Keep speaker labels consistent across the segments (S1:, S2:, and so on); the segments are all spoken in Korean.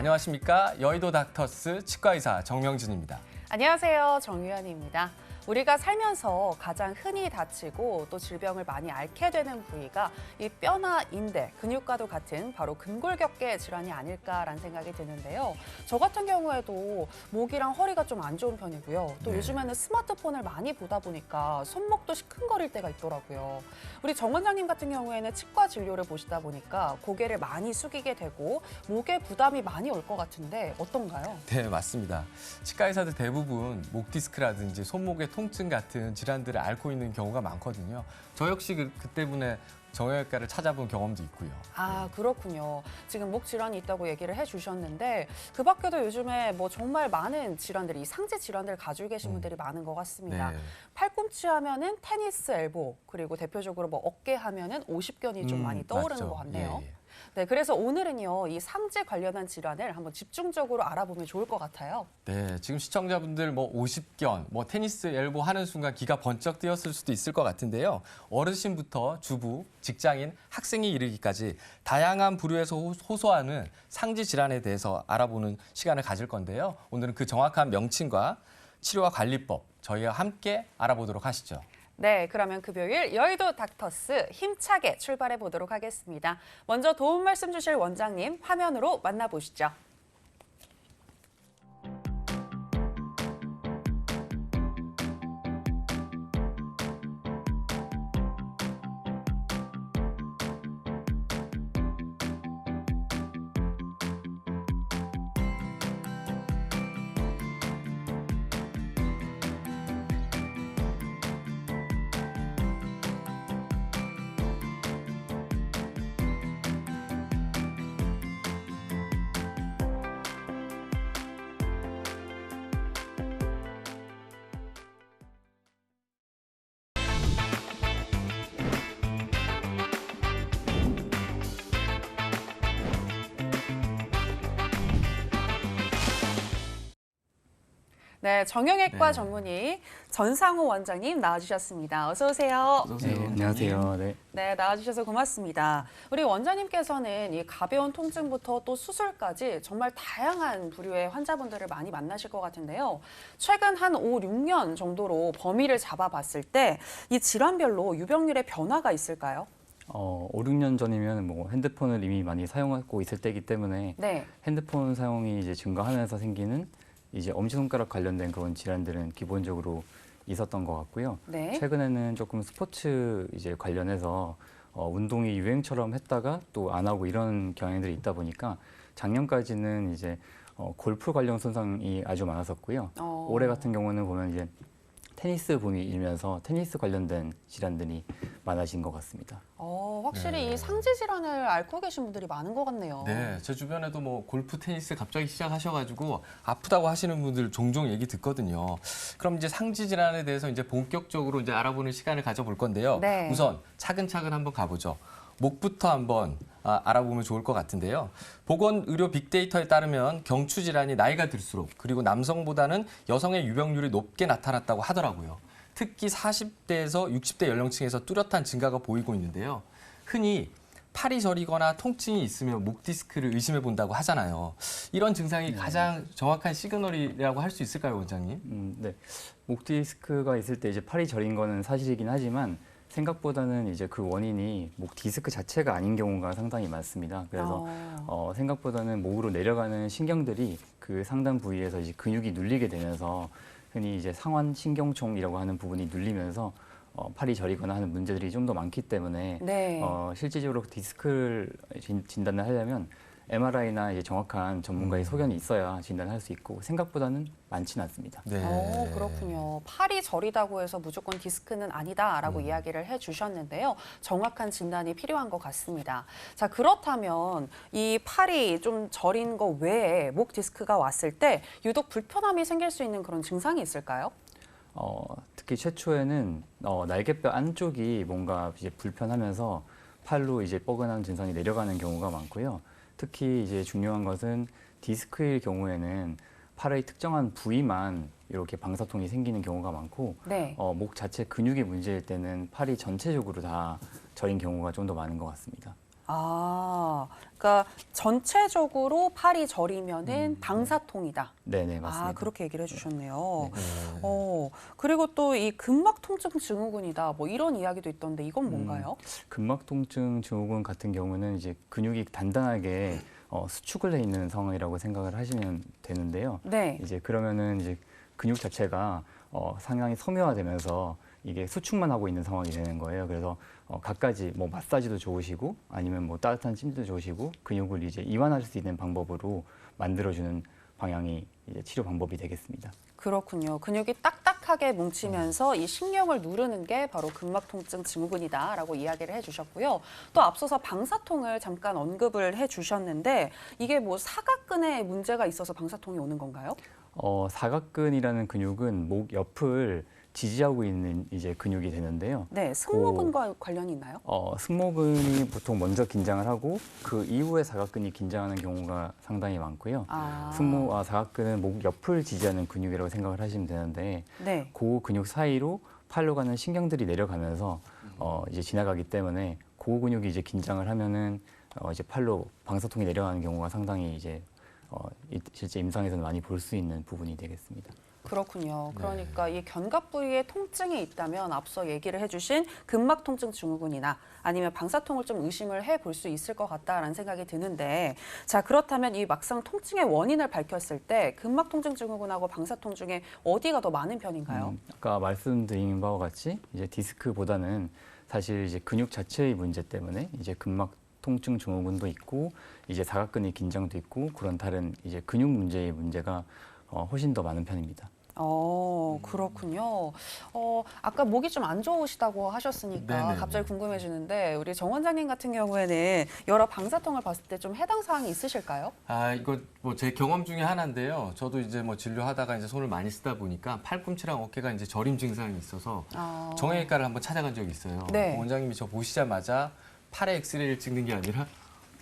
S1: 안녕하십니까. 여의도 닥터스 치과의사 정명진입니다.
S2: 안녕하세요. 정유현입니다. 우리가 살면서 가장 흔히 다치고 또 질병을 많이 앓게 되는 부위가 이 뼈나 인대, 근육과도 같은 바로 근골격계 질환이 아닐까라는 생각이 드는데요. 저 같은 경우에도 목이랑 허리가 좀 안 좋은 편이고요. 또 요즘에는 스마트폰을 많이 보다 보니까 손목도 시큰거릴 때가 있더라고요. 우리 정 원장님 같은 경우에는 치과 진료를 보시다 보니까 고개를 많이 숙이게 되고 목에 부담이 많이 올 것 같은데 어떤가요?
S1: 네, 맞습니다. 치과의사들 대부분 목 디스크라든지 손목의 통증 같은 질환들을 앓고 있는 경우가 많거든요. 저 역시 그 때문에 정형외과를 찾아본 경험도 있고요.
S2: 아, 그렇군요. 지금 목 질환이 있다고 얘기를 해주셨는데 그 밖에도 요즘에 뭐 정말 많은 질환들이, 상체 질환들을 가지고 계신 분들이 많은 것 같습니다.
S1: 네.
S2: 팔꿈치 하면은 테니스 엘보, 그리고 대표적으로 뭐 어깨 하면은 오십견이 좀 많이 떠오르는
S1: 맞죠.
S2: 것 같네요.
S1: 예, 예.
S2: 네, 그래서 오늘은요, 이 상체 관련한 질환을 한번 집중적으로 알아보면 좋을 것 같아요.
S1: 네, 지금 시청자분들 뭐 오십견, 뭐 테니스 엘보 하는 순간 귀가 번쩍 뜨였을 수도 있을 것 같은데요. 어르신부터 주부, 직장인, 학생이 이르기까지 다양한 부류에서 호소하는 상지 질환에 대해서 알아보는 시간을 가질 건데요. 오늘은 그 정확한 명칭과 치료와 관리법 저희와 함께 알아보도록 하시죠.
S2: 네, 그러면 금요일 여의도 닥터스 힘차게 출발해 보도록 하겠습니다. 먼저 도움 말씀 주실 원장님 화면으로 만나보시죠. 네, 정형외과 전문의 전상호 원장님 나와주셨습니다. 어서 오세요.
S1: 어서 오세요.
S3: 네, 안녕하세요. 네.
S2: 네, 나와주셔서 고맙습니다. 우리 원장님께서는 이 가벼운 통증부터 또 수술까지 정말 다양한 부류의 환자분들을 많이 만나실 것 같은데요. 최근 한 5, 6년 정도로 범위를 잡아봤을 때 이 질환별로 유병률의 변화가 있을까요?
S3: 5, 6년 전이면 뭐 핸드폰을 이미 많이 사용하고 있을 때이기 때문에
S2: 네.
S3: 핸드폰 사용이 이제 증가하면서 생기는 이제 엄지손가락 관련된 그런 질환들은 기본적으로 있었던 것 같고요.
S2: 네.
S3: 최근에는 조금 스포츠 이제 관련해서 운동이 유행처럼 했다가 또 안 하고 이런 경향들이 있다 보니까 작년까지는 이제 골프 관련 손상이 아주 많았었고요. 올해 같은 경우는 보면 이제 테니스 붐이 일면서 테니스 관련된 질환들이 많아진 것 같습니다.
S2: 확실히 이 상지 질환을 앓고 계신 분들이 많은 것 같네요.
S1: 네, 제 주변에도 뭐 골프, 테니스 갑자기 시작하셔가지고 아프다고 하시는 분들 종종 얘기 듣거든요. 그럼 이제 상지 질환에 대해서 이제 본격적으로 이제 알아보는 시간을 가져볼 건데요.
S2: 네.
S1: 우선 차근차근 한번 가보죠. 목부터 한번 알아보면 좋을 것 같은데요. 보건의료 빅데이터에 따르면 경추 질환이 나이가 들수록 그리고 남성보다는 여성의 유병률이 높게 나타났다고 하더라고요. 특히 40대에서 60대 연령층에서 뚜렷한 증가가 보이고 있는데요. 흔히 팔이 저리거나 통증이 있으면 목 디스크를 의심해 본다고 하잖아요. 이런 증상이 가장 정확한 시그널이라고 할 수 있을까요, 원장님?
S3: 네. 목 디스크가 있을 때 이제 팔이 저린 거는 사실이긴 하지만 생각보다는 이제 그 원인이 목 디스크 자체가 아닌 경우가 상당히 많습니다. 그래서 생각보다는 목으로 내려가는 신경들이 그 상단 부위에서 이제 근육이 눌리게 되면서 흔히 이제 상완 신경총이라고 하는 부분이 눌리면서 팔이 저리거나 하는 문제들이 좀 더 많기 때문에
S2: 네.
S3: 실질적으로 디스크를 진단을 하려면 MRI나 이제 정확한 전문가의 소견이 있어야 진단할 수 있고 생각보다는 많지는 않습니다.
S1: 네.
S2: 그렇군요. 팔이 저리다고 해서 무조건 디스크는 아니다라고 이야기를 해주셨는데요. 정확한 진단이 필요한 것 같습니다. 자, 그렇다면 이 팔이 좀 저린 거 외에 목 디스크가 왔을 때 유독 불편함이 생길 수 있는 그런 증상이 있을까요?
S3: 특히 최초에는 날개뼈 안쪽이 뭔가 이제 불편하면서 팔로 이제 뻐근한 증상이 내려가는 경우가 많고요. 특히 이제 중요한 것은 디스크일 경우에는 팔의 특정한 부위만 이렇게 방사통이 생기는 경우가 많고
S2: 네.
S3: 목 자체 근육이 문제일 때는 팔이 전체적으로 다 저린 경우가 좀 더 많은 것 같습니다.
S2: 그러니까 전체적으로 팔이 저리면은 방사통이다.
S3: 네네, 맞습니다.
S2: 그렇게 얘기를 해주셨네요. 그리고 또 이 근막 통증 증후군이다. 뭐 이런 이야기도 있던데 이건 뭔가요?
S3: 근막 통증 증후군 같은 경우는 이제 근육이 단단하게 수축을 해 있는 상황이라고 생각을 하시면 되는데요.
S2: 네.
S3: 이제 그러면은 이제 근육 자체가 상당히 섬유화되면서 이게 수축만 하고 있는 상황이 되는 거예요. 그래서 갖가지 뭐 마사지도 좋으시고 아니면 뭐 따뜻한 찜도 좋으시고 근육을 이제 이완할 수 있는 방법으로 만들어주는 방향이 이제 치료 방법이 되겠습니다.
S2: 그렇군요. 근육이 딱딱하게 뭉치면서 이 신경을 누르는 게 바로 근막 통증 증후군이다라고 이야기를 해주셨고요. 또 앞서서 방사통을 잠깐 언급을 해주셨는데 이게 뭐 사각근에 문제가 있어서 방사통이 오는 건가요?
S3: 사각근이라는 근육은 목 옆을 지지하고 있는 이제 근육이 되는데요.
S2: 네, 승모근과 관련이 있나요?
S3: 승모근이 보통 먼저 긴장을 하고 그 이후에 사각근이 긴장하는 경우가 상당히 많고요. 사각근은 목 옆을 지지하는 근육이라고 생각을 하시면 되는데
S2: 네.
S3: 그 근육 사이로 팔로 가는 신경들이 내려가면서 이제 지나가기 때문에 그 근육이 이제 긴장을 하면은 이제 팔로 방사통이 내려가는 경우가 상당히 이제 실제 임상에서는 많이 볼 수 있는 부분이 되겠습니다.
S2: 그렇군요. 그러니까 이 견갑 부위에 통증이 있다면 앞서 얘기를 해주신 근막 통증 증후군이나 아니면 방사통을 좀 의심을 해볼 수 있을 것 같다라는 생각이 드는데 자 그렇다면 이 막상 통증의 원인을 밝혔을 때 근막 통증 증후군하고 방사통 중에 어디가 더 많은 편인가요?
S3: 아까 말씀드린 바와 같이 이제 디스크보다는 사실 이제 근육 자체의 문제 때문에 이제 근막 통증 증후군도 있고 이제 사각근의 긴장도 있고 그런 다른 이제 근육 문제가 훨씬 더 많은 편입니다.
S2: 그렇군요. 아까 목이 좀 안 좋으시다고 하셨으니까
S1: 네네네.
S2: 갑자기 궁금해지는데 우리 정 원장님 같은 경우에는 여러 방사통을 봤을 때 좀 해당 사항이 있으실까요?
S1: 이거 뭐 제 경험 중에 하나인데요. 저도 이제 뭐 진료하다가 이제 손을 많이 쓰다 보니까 팔꿈치랑 어깨가 이제 저림 증상이 있어서 정형외과를 한번 찾아간 적이 있어요.
S2: 네.
S1: 원장님이 저 보시자마자 팔에 엑스레이를 찍는 게 아니라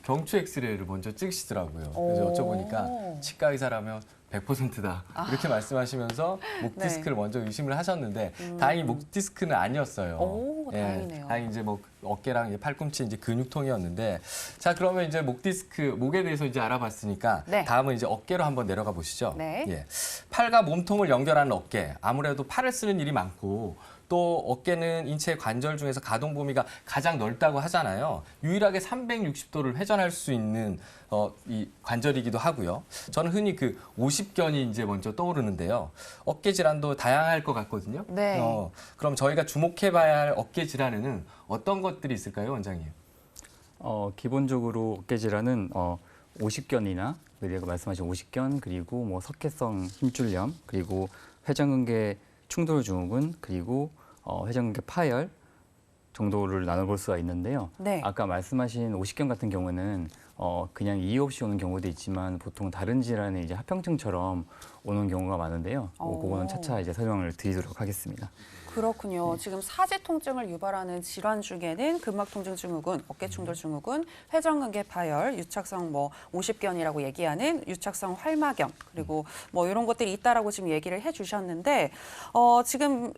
S1: 경추 엑스레이를 먼저 찍으시더라고요. 그래서 여쭤보니까 치과 의사라면 100%다 이렇게 말씀하시면서 목
S2: 네.
S1: 디스크를 먼저 의심을 하셨는데 다행히 목 디스크는 아니었어요.
S2: 다행이네요.
S1: 다행히 이제 뭐 어깨랑 이제 팔꿈치 이제 근육통이었는데 자 그러면 이제 목 디스크 목에 대해서 이제 알아봤으니까
S2: 네.
S1: 다음은 이제 어깨로 한번 내려가 보시죠.
S2: 네.
S1: 예. 팔과 몸통을 연결하는 어깨 아무래도 팔을 쓰는 일이 많고 또 어깨는 인체 관절 중에서 가동 범위가 가장 넓다고 하잖아요. 유일하게 360도를 회전할 수 있는 이 관절이기도 하고요. 저는 흔히 그 50견이 이제 먼저 떠오르는데요. 어깨 질환도 다양할 것 같거든요.
S2: 네.
S1: 그럼 저희가 주목해봐야 할 어깨 질환에는 어떤 것들이 있을까요, 원장님?
S3: 기본적으로 어깨 질환은 50견이나 그리고 말씀하신 50견 그리고 뭐 석회성 힘줄염 그리고 회전근개 충돌 증후군 그리고 회전근개 파열 정도를 나눠볼 수가 있는데요.
S2: 네.
S3: 아까 말씀하신 50견 같은 경우는 그냥 이유 없이 오는 경우도 있지만 보통 다른 질환의 이제 합병증처럼 오는 경우가 많은데요. 그거는 차차 이제 설명을 드리도록 하겠습니다.
S2: 그렇군요. 지금 사지 통증을 유발하는 질환 중에는 근막 통증 증후군, 어깨 충돌 증후군, 회전근개 파열, 유착성 뭐 50견이라고 얘기하는 유착성 활막염 그리고 뭐 이런 것들이 있다라고 지금 얘기를 해주셨는데 지금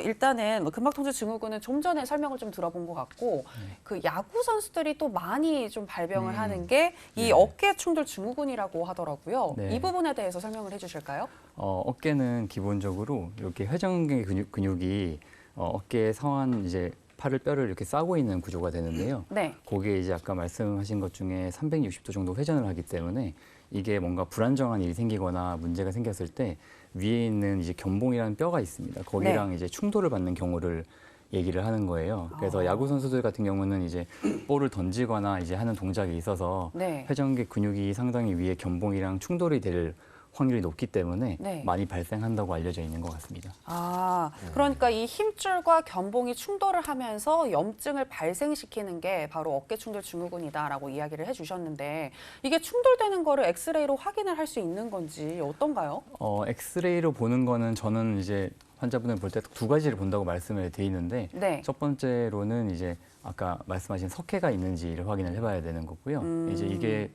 S2: 일단은 뭐 근막 통증 증후군은 좀 전에 설명을 좀 들어본 것 같고 그 야구 선수들이 또 많이 좀 발병을 하는 게 이 어깨 충돌 증후군이라고 하더라고요.
S3: 네.
S2: 이 부분에 대해서 설명을 해주실까요?
S3: 어깨는 기본적으로 이렇게 회전근개 근육이 어깨에 상완 이제 팔을 뼈를 이렇게 싸고 있는 구조가 되는데요.
S2: 네.
S3: 거기에 이제 아까 말씀하신 것 중에 360도 정도 회전을 하기 때문에 이게 뭔가 불안정한 일이 생기거나 문제가 생겼을 때 위에 있는 이제 견봉이라는 뼈가 있습니다. 거기랑 이제 충돌을 받는 경우를 얘기를 하는 거예요. 그래서 야구 선수들 같은 경우는 이제 볼을 던지거나 이제 하는 동작이 있어서
S2: 네.
S3: 회전근개 근육이 상당히 위에 견봉이랑 충돌이 될 확률이 높기 때문에
S2: 네.
S3: 많이 발생한다고 알려져 있는 것 같습니다.
S2: 그러니까 이 힘줄과 견봉이 충돌을 하면서 염증을 발생시키는 게 바로 어깨 충돌 증후군이다라고 이야기를 해주셨는데 이게 충돌되는 거를 엑스레이로 확인을 할 수 있는 건지 어떤가요?
S3: 엑스레이로 보는 거는 저는 이제 환자분을 볼 때 두 가지를 본다고 말씀을 드리는데
S2: 네.
S3: 첫 번째로는 이제 아까 말씀하신 석회가 있는지를 확인을 해봐야 되는 거고요. 이제 이게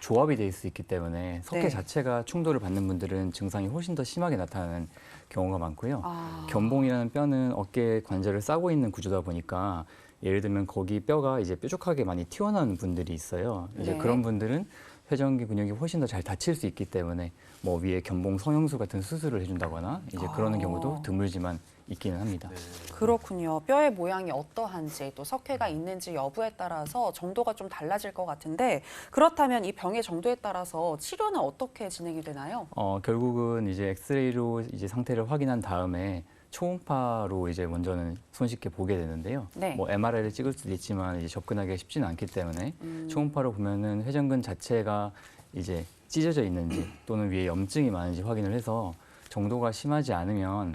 S3: 조합이 돼 있을 수 있기 때문에 석회
S2: 네.
S3: 자체가 충돌을 받는 분들은 증상이 훨씬 더 심하게 나타나는 경우가 많고요.
S2: 아.
S3: 견봉이라는 뼈는 어깨 관절을 싸고 있는 구조다 보니까 예를 들면 거기 뼈가 이제 뾰족하게 많이 튀어나오는 분들이 있어요. 이제
S2: 네.
S3: 그런 분들은 회전근개 근육이 훨씬 더 잘 다칠 수 있기 때문에 뭐 위에 견봉 성형수 같은 수술을 해준다거나 이제 그러는 경우도 드물지만 있기는 합니다.
S2: 그렇군요. 뼈의 모양이 어떠한지 또 석회가 있는지 여부에 따라서 정도가 좀 달라질 것 같은데 그렇다면 이 병의 정도에 따라서 치료는 어떻게 진행이 되나요?
S3: 결국은 이제 엑스레이로 이제 상태를 확인한 다음에 초음파로 이제 먼저는 손쉽게 보게 되는데요.
S2: 네.
S3: 뭐 MRI를 찍을 수도 있지만 이제 접근하기가 쉽지는 않기 때문에 초음파로 보면은 회전근 자체가 이제 찢어져 있는지 또는 위에 염증이 많은지 확인을 해서 정도가 심하지 않으면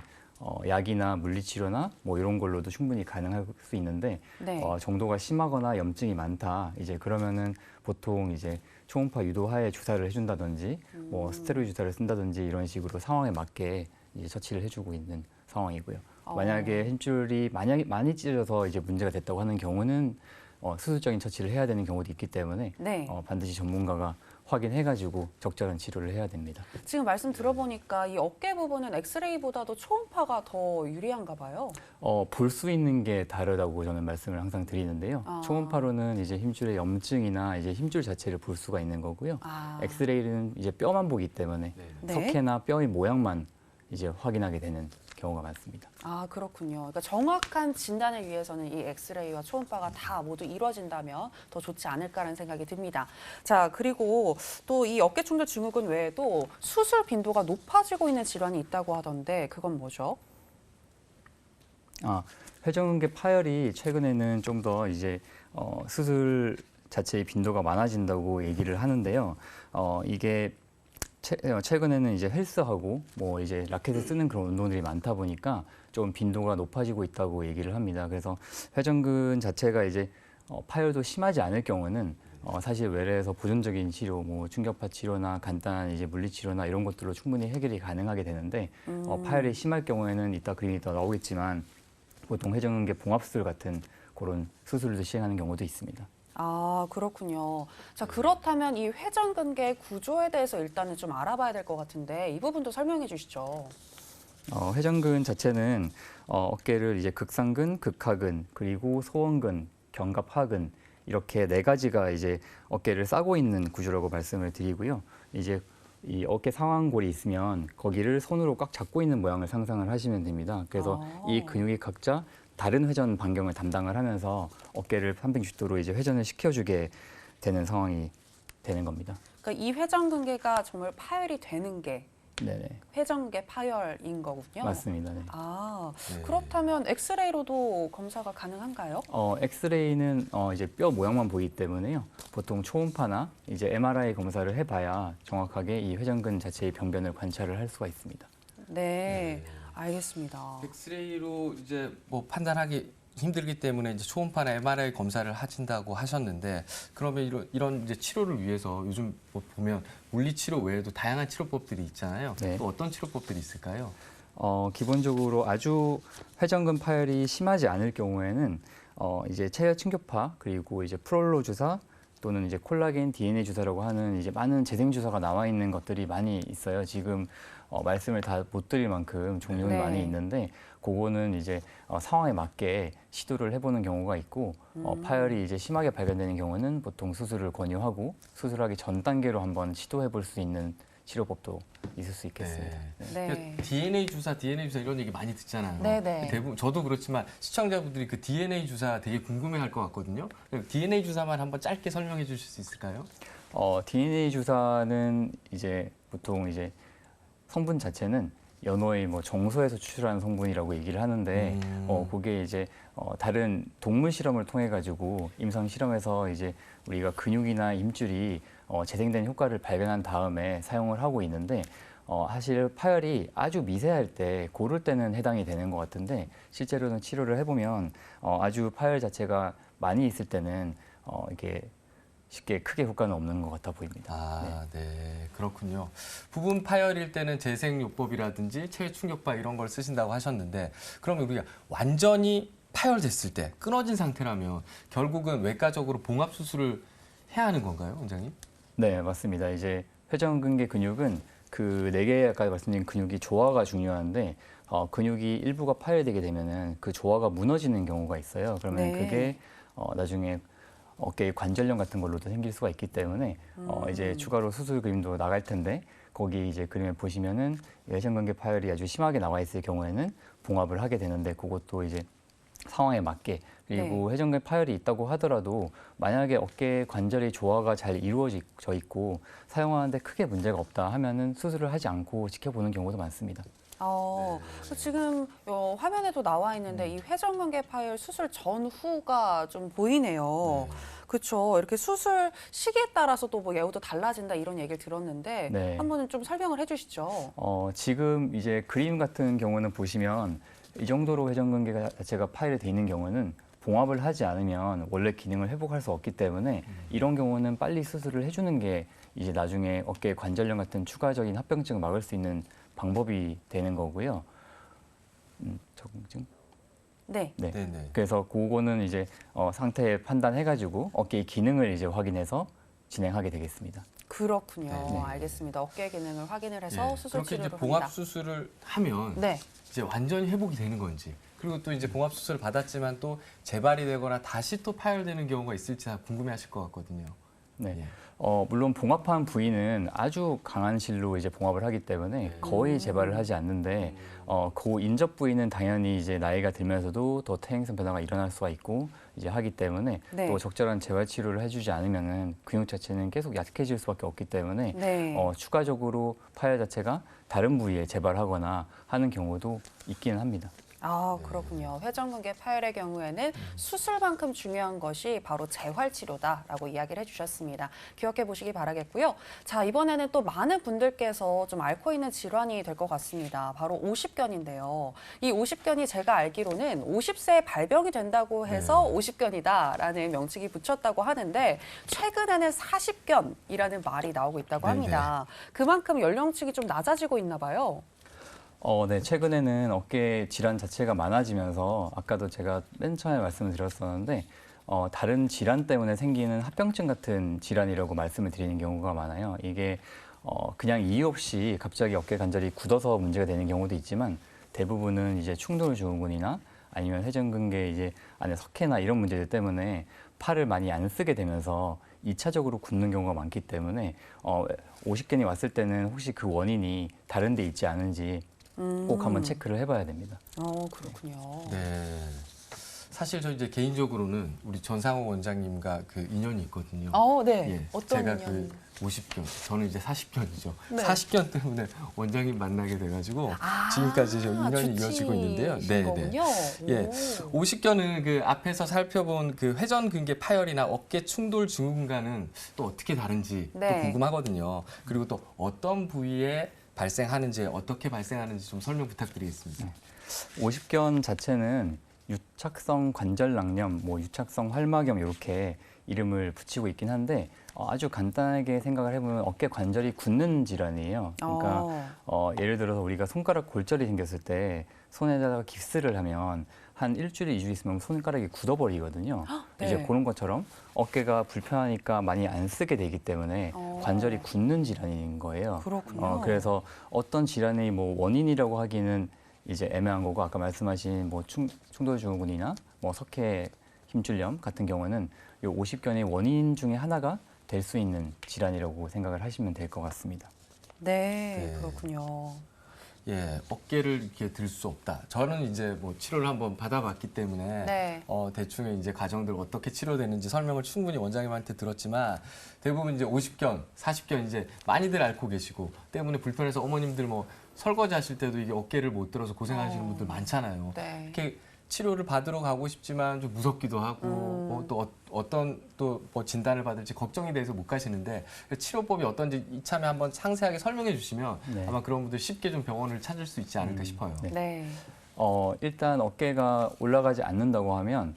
S3: 약이나 물리치료나 뭐 이런 걸로도 충분히 가능할 수 있는데
S2: 네.
S3: 정도가 심하거나 염증이 많다 이제 그러면은 보통 이제 초음파 유도하에 주사를 해준다든지 뭐 스테로이드 주사를 쓴다든지 이런 식으로 상황에 맞게 이제 처치를 해주고 있는 상황이고요. 만약에 힘줄이 만약에 많이 찢어져서 이제 문제가 됐다고 하는 경우는 수술적인 처치를 해야 되는 경우도 있기 때문에
S2: 네.
S3: 반드시 전문가가 확인해가지고 적절한 치료를 해야 됩니다.
S2: 지금 말씀 들어보니까 이 어깨 부분은 엑스레이보다도 초음파가 더 유리한가 봐요.
S3: 볼 수 있는 게 다르다고 저는 말씀을 항상 드리는데요.
S2: 아.
S3: 초음파로는 이제 힘줄의 염증이나 이제 힘줄 자체를 볼 수가 있는 거고요.
S2: 아.
S3: 엑스레이는 이제 뼈만 보기 때문에
S2: 네.
S3: 석회나 뼈의 모양만 이제 확인하게 되는 경우가 많습니다.
S2: 아, 그렇군요. 그러니까 정확한 진단을 위해서는 이 엑스레이와 초음파가 다 모두 이루어진다면 더 좋지 않을까라는 생각이 듭니다. 자, 그리고 또 이 어깨 충돌 증후군 외에도 수술 빈도가 높아지고 있는 질환이 있다고 하던데 그건 뭐죠?
S3: 회전근개 파열이 최근에는 좀 더 이제 수술 자체의 빈도가 많아진다고 얘기를 하는데요. 이게 최근에는 이제 헬스하고 뭐 이제 라켓을 쓰는 그런 운동들이 많다 보니까 좀 빈도가 높아지고 있다고 얘기를 합니다. 그래서 회전근 자체가 이제 파열도 심하지 않을 경우는 사실 외래에서 보존적인 치료, 뭐 충격파 치료나 간단한 이제 물리 치료나 이런 것들로 충분히 해결이 가능하게 되는데 파열이 심할 경우에는 이따 그림이 더 나오겠지만 보통 회전근개 봉합술 같은 그런 수술도 시행하는 경우도 있습니다.
S2: 아, 그렇군요. 자, 그렇다면 이 회전근개 구조에 대해서 일단은 좀 알아봐야 될 것 같은데 이 부분도 설명해 주시죠.
S3: 회전근 자체는 어깨를 이제 극상근, 극하근, 그리고 소원근, 견갑하근 이렇게 네 가지가 이제 어깨를 싸고 있는 구조라고 말씀을 드리고요. 이제 이 어깨 상완골이 있으면 거기를 손으로 꽉 잡고 있는 모양을 상상을 하시면 됩니다. 그래서 이 근육이 각자 다른 회전 반경을 담당을 하면서 어깨를 360도로 이제 회전을 시켜주게 되는 상황이 되는 겁니다.
S2: 그러니까 이 회전근개가 정말 파열이 되는 게
S3: 네네.
S2: 회전근개 파열인 거군요.
S3: 맞습니다. 네.
S2: 아,
S1: 네.
S2: 그렇다면 엑스레이로도 검사가 가능한가요?
S3: 엑스레이는 이제 뼈 모양만 보이기 때문에요. 보통 초음파나 이제 MRI 검사를 해봐야 정확하게 이 회전근 자체의 병변을 관찰을 할 수가 있습니다.
S2: 네, 알겠습니다.
S1: 엑스레이로 이제 뭐 판단하기 힘들기 때문에 이제 초음파나 MRI 검사를 하신다고 하셨는데 그러면 이런 이제 치료를 위해서 요즘 뭐 보면 물리치료 외에도 다양한 치료법들이 있잖아요.
S3: 네.
S1: 또 어떤 치료법들이 있을까요?
S3: 기본적으로 아주 회전근 파열이 심하지 않을 경우에는 이제 체열 충격파 그리고 이제 프롤로 주사 또는 이제 콜라겐 DNA 주사라고 하는 이제 많은 재생 주사가 나와 있는 것들이 많이 있어요. 지금 말씀을 다 못 드릴 만큼 종류는
S2: 네.
S3: 많이 있는데 그거는 이제 상황에 맞게 시도를 해보는 경우가 있고 파열이 이제 심하게 발견되는 경우는 보통 수술을 권유하고 수술하기 전 단계로 한번 시도해볼 수 있는 치료법도 있을 수 있겠습니다.
S2: 네.
S1: DNA 주사 이런 얘기 많이 듣잖아요.
S2: 네네.
S1: 대부분 저도 그렇지만 시청자분들이 그 DNA 주사 되게 궁금해할 것 같거든요. DNA 주사만 한번 짧게 설명해 주실 수 있을까요?
S3: DNA 주사는 이제 보통 이제 성분 자체는 연어의 뭐 정소에서 추출하는 성분이라고 얘기를 하는데 그게 이제 다른 동물 실험을 통해 가지고 임상 실험에서 이제 우리가 근육이나 힘줄이 재생된 효과를 발견한 다음에 사용을 하고 있는데 사실 파열이 아주 미세할 때 고를 때는 해당이 되는 것 같은데 실제로는 치료를 해보면 아주 파열 자체가 많이 있을 때는 이게 쉽게 크게 효과는 없는 것 같아 보입니다.
S1: 네, 그렇군요. 부분 파열일 때는 재생요법이라든지 체외 충격파 이런 걸 쓰신다고 하셨는데 그러면 우리가 완전히 파열됐을 때 끊어진 상태라면 결국은 외과적으로 봉합 수술을 해야 하는 건가요, 원장님?
S3: 네, 맞습니다. 이제 회전근개 근육은 그 네 개 아까 말씀드린 근육이 조화가 중요한데 근육이 일부가 파열되게 되면은 그 조화가 무너지는 경우가 있어요. 그러면
S2: 네.
S3: 그게 나중에 어깨의 관절염 같은 걸로도 생길 수가 있기 때문에 이제 추가로 수술 그림도 나갈 텐데 거기 이제 그림을 보시면은 회전근개 파열이 아주 심하게 나와 있을 경우에는 봉합을 하게 되는데 그것도 이제 상황에 맞게 그리고 회전근개 파열이 있다고 하더라도 만약에 어깨 관절의 조화가 잘 이루어져 있고 사용하는데 크게 문제가 없다 하면은 수술을 하지 않고 지켜보는 경우도 많습니다.
S2: 지금 화면에도 나와 있는데 이 회전근개 파열 수술 전후가 좀 보이네요. 그렇죠. 이렇게 수술 시기에 따라서 또 뭐 예후도 달라진다 이런 얘기를 들었는데
S3: 네.
S2: 한번 좀 설명을 해주시죠.
S3: 지금 이제 그림 같은 경우는 보시면 이 정도로 회전근개 자체가 파열이 돼 있는 경우는 봉합을 하지 않으면 원래 기능을 회복할 수 없기 때문에 이런 경우는 빨리 수술을 해주는 게 이제 나중에 어깨 관절염 같은 추가적인 합병증을 막을 수 있는 방법이 되는 거고요. 적응증?
S2: 네.
S3: 네.
S1: 네네.
S3: 그래서 그거는 이제 상태 판단해가지고 어깨의 기능을 이제 확인해서 진행하게 되겠습니다.
S2: 그렇군요.
S1: 네.
S2: 알겠습니다. 어깨 기능을 확인을 해서
S1: 예,
S2: 수술
S1: 그렇게 이제
S2: 치료를
S1: 봉합
S2: 합니다.
S1: 수술을 하면
S2: 네.
S1: 이제 완전히 회복이 되는 건지 그리고 또 이제 봉합 수술을 받았지만 또 재발이 되거나 다시 또 파열되는 경우가 있을지 다 궁금해하실 것 같거든요.
S3: 네.
S1: 예.
S3: 물론 봉합한 부위는 아주 강한 실로 이제 봉합을 하기 때문에 거의 재발을 하지 않는데 그 인접 부위는 당연히 이제 나이가 들면서도 더 퇴행성 변화가 일어날 수가 있고 이제 하기 때문에
S2: 네.
S3: 또 적절한 재활 치료를 해주지 않으면은 근육 자체는 계속 약해질 수밖에 없기 때문에
S2: 네.
S3: 추가적으로 파열 자체가 다른 부위에 재발하거나 하는 경우도 있기는 합니다.
S2: 그렇군요. 회전근개 파열의 경우에는 수술만큼 중요한 것이 바로 재활 치료다라고 이야기를 해주셨습니다. 기억해 보시기 바라겠고요. 자, 이번에는 또 많은 분들께서 좀 앓고 있는 질환이 될 것 같습니다. 바로 오십견인데요. 이 오십견이 제가 알기로는 50세에 발병이 된다고 해서 오십견이다라는 명칭이 붙였다고 하는데 최근에는 40견이라는 말이 나오고 있다고 합니다. 그만큼 연령층이 좀 낮아지고 있나 봐요.
S3: 네. 최근에는 어깨 질환 자체가 많아지면서 아까도 제가 맨 처음에 말씀을 드렸었는데 다른 질환 때문에 생기는 합병증 같은 질환이라고 말씀을 드리는 경우가 많아요. 이게 그냥 이유 없이 갑자기 어깨 관절이 굳어서 문제가 되는 경우도 있지만 대부분은 이제 충돌 증후군이나 아니면 회전근개 이제 안에 석회나 이런 문제들 때문에 팔을 많이 안 쓰게 되면서 2차적으로 굳는 경우가 많기 때문에 오십견이 왔을 때는 혹시 그 원인이 다른 데 있지 않은지 꼭 한번 체크를 해봐야 됩니다.
S2: 그렇군요.
S1: 네. 사실 저 이제 개인적으로는 우리 전상호 원장님과 그 인연이 있거든요.
S2: 네.
S1: 예,
S2: 어떤
S1: 제가
S2: 인연?
S1: 그 50견, 저는 이제 40견이죠.
S2: 네.
S1: 40견 때문에 원장님 만나게 돼가지고 지금까지 저 인연이 이어지고 있는데요.
S2: 네, 네.
S1: 예, 50견은 그 앞에서 살펴본 그 회전근개 파열이나 어깨 충돌 증후군과는 또 어떻게 다른지 또 궁금하거든요. 그리고 또 어떤 부위에 발생하는지 어떻게 발생하는지 좀 설명 부탁드리겠습니다.
S3: 오십견 자체는 유착성 관절낭염, 유착성 활막염 이렇게 이름을 붙이고 있긴 한데 아주 간단하게 생각을 해보면 어깨 관절이 굳는 질환이에요. 그러니까 예를 들어서 우리가 손가락 골절이 생겼을 때 손에다가 깁스를 하면 한 일주일, 2주 있으면 손가락이 굳어버리거든요.
S2: 네.
S3: 이제 그런 것처럼 어깨가 불편하니까 많이 안 쓰게 되기 때문에 관절이 굳는 질환인 거예요.
S2: 그렇군요.
S3: 그래서 어떤 질환의 원인이라고 하기는 이제 애매한 거고 아까 말씀하신 충돌 증후군이나 석회 힘줄염 같은 경우는 이 오십견의 원인 중에 하나가 될 수 있는 질환이라고 생각을 하시면 될 것 같습니다.
S2: 네, 그렇군요.
S1: 예, 어깨를 이렇게 들 수 없다. 저는 이제 치료를 한번 받아봤기 때문에 대충의 이제 과정들 어떻게 치료되는지 설명을 충분히 원장님한테 들었지만 대부분 이제 50견, 40견 이제 많이들 앓고 계시고 때문에 불편해서 어머님들 설거지 하실 때도 이게 어깨를 못 들어서 고생하시는 분들 많잖아요.
S2: 네.
S1: 이렇게 치료를 받으러 가고 싶지만 좀 무섭기도 하고 또 어떤 또 진단을 받을지 걱정이 돼서 못 가시는데 치료법이 어떤지 이참에 한번 상세하게 설명해 주시면 아마 그런 분들 쉽게 좀 병원을 찾을 수 있지 않을까 싶어요.
S2: 네.
S3: 일단 어깨가 올라가지 않는다고 하면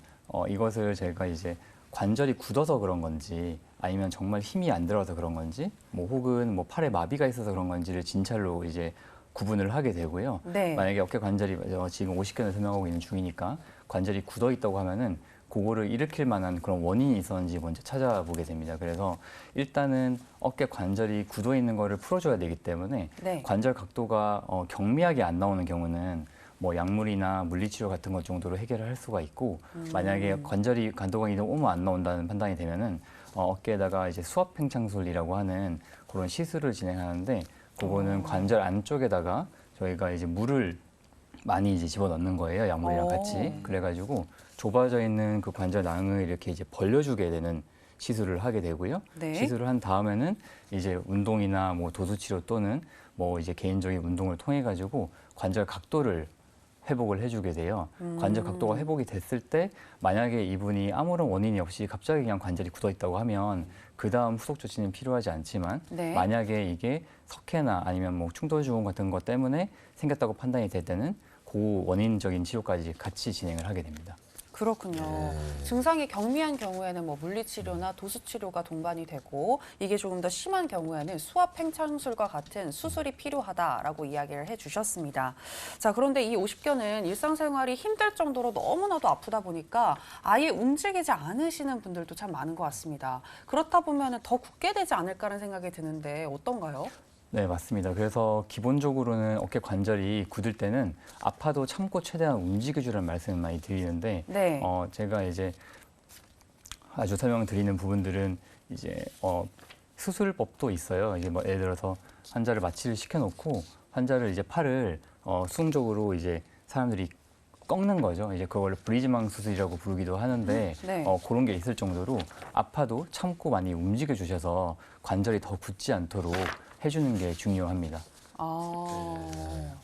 S3: 이것을 제가 이제 관절이 굳어서 그런 건지 아니면 정말 힘이 안 들어서 그런 건지 혹은 팔에 마비가 있어서 그런 건지를 진찰로 이제 구분을 하게 되고요. 만약에 어깨 관절이 지금 50견을 설명하고 있는 중이니까 관절이 굳어 있다고 하면은 그거를 일으킬 만한 그런 원인이 있었는지 먼저 찾아보게 됩니다. 그래서 일단은 어깨 관절이 굳어 있는 거를 풀어줘야 되기 때문에
S2: 네.
S3: 관절 각도가 경미하게 안 나오는 경우는 뭐 약물이나 물리치료 같은 것 정도로 해결을 할 수가 있고 만약에 관절이 간도가 너무 안 나온다는 판단이 되면은 어깨에다가 이제 수압팽창술이라고 하는 그런 시술을 진행하는데 그거는 관절 안쪽에다가 저희가 이제 물을 많이 이제 집어넣는 거예요. 약물이랑 같이. 그래가지고 좁아져 있는 그 관절낭을 이렇게 이제 벌려주게 되는 시술을 하게 되고요.
S2: 네.
S3: 시술을 한 다음에는 이제 운동이나 뭐 도수치료 또는 뭐 이제 개인적인 운동을 통해 가지고 관절 각도를 회복을 해주게 돼요. 관절 각도가 회복이 됐을 때 만약에 이분이 아무런 원인이 없이 갑자기 그냥 관절이 굳어 있다고 하면 그 다음 후속 조치는 필요하지 않지만
S2: 네.
S3: 만약에 이게 석회나 아니면 뭐 충돌 증후 같은 것 때문에 생겼다고 판단이 될 때는 그 원인적인 치료까지 같이 진행을 하게 됩니다.
S2: 그렇군요. 증상이 경미한 경우에는 뭐 물리치료나 도수치료가 동반이 되고 이게 조금 더 심한 경우에는 수압팽창술과 같은 수술이 필요하다라고 이야기를 해주셨습니다. 자, 그런데 이 50견은 일상생활이 힘들 정도로 너무나도 아프다 보니까 아예 움직이지 않으시는 분들도 참 많은 것 같습니다. 그렇다 보면 더 굳게 되지 않을까라는 생각이 드는데 어떤가요?
S3: 네, 맞습니다. 그래서 기본적으로는 어깨 관절이 굳을 때는 아파도 참고 최대한 움직여주라는 말씀을 많이 드리는데,
S2: 네.
S3: 제가 이제 아주 설명드리는 부분들은 이제 수술법도 있어요. 이제 뭐 예를 들어서 환자를 마취를 시켜놓고 환자를 이제 팔을 수동적으로 이제 사람들이 꺾는 거죠. 이제 그걸 브리즈망 수술이라고 부르기도 하는데
S2: 네.
S3: 그런 게 있을 정도로 아파도 참고 많이 움직여 주셔서 관절이 더 굳지 않도록 해주는 게 중요합니다.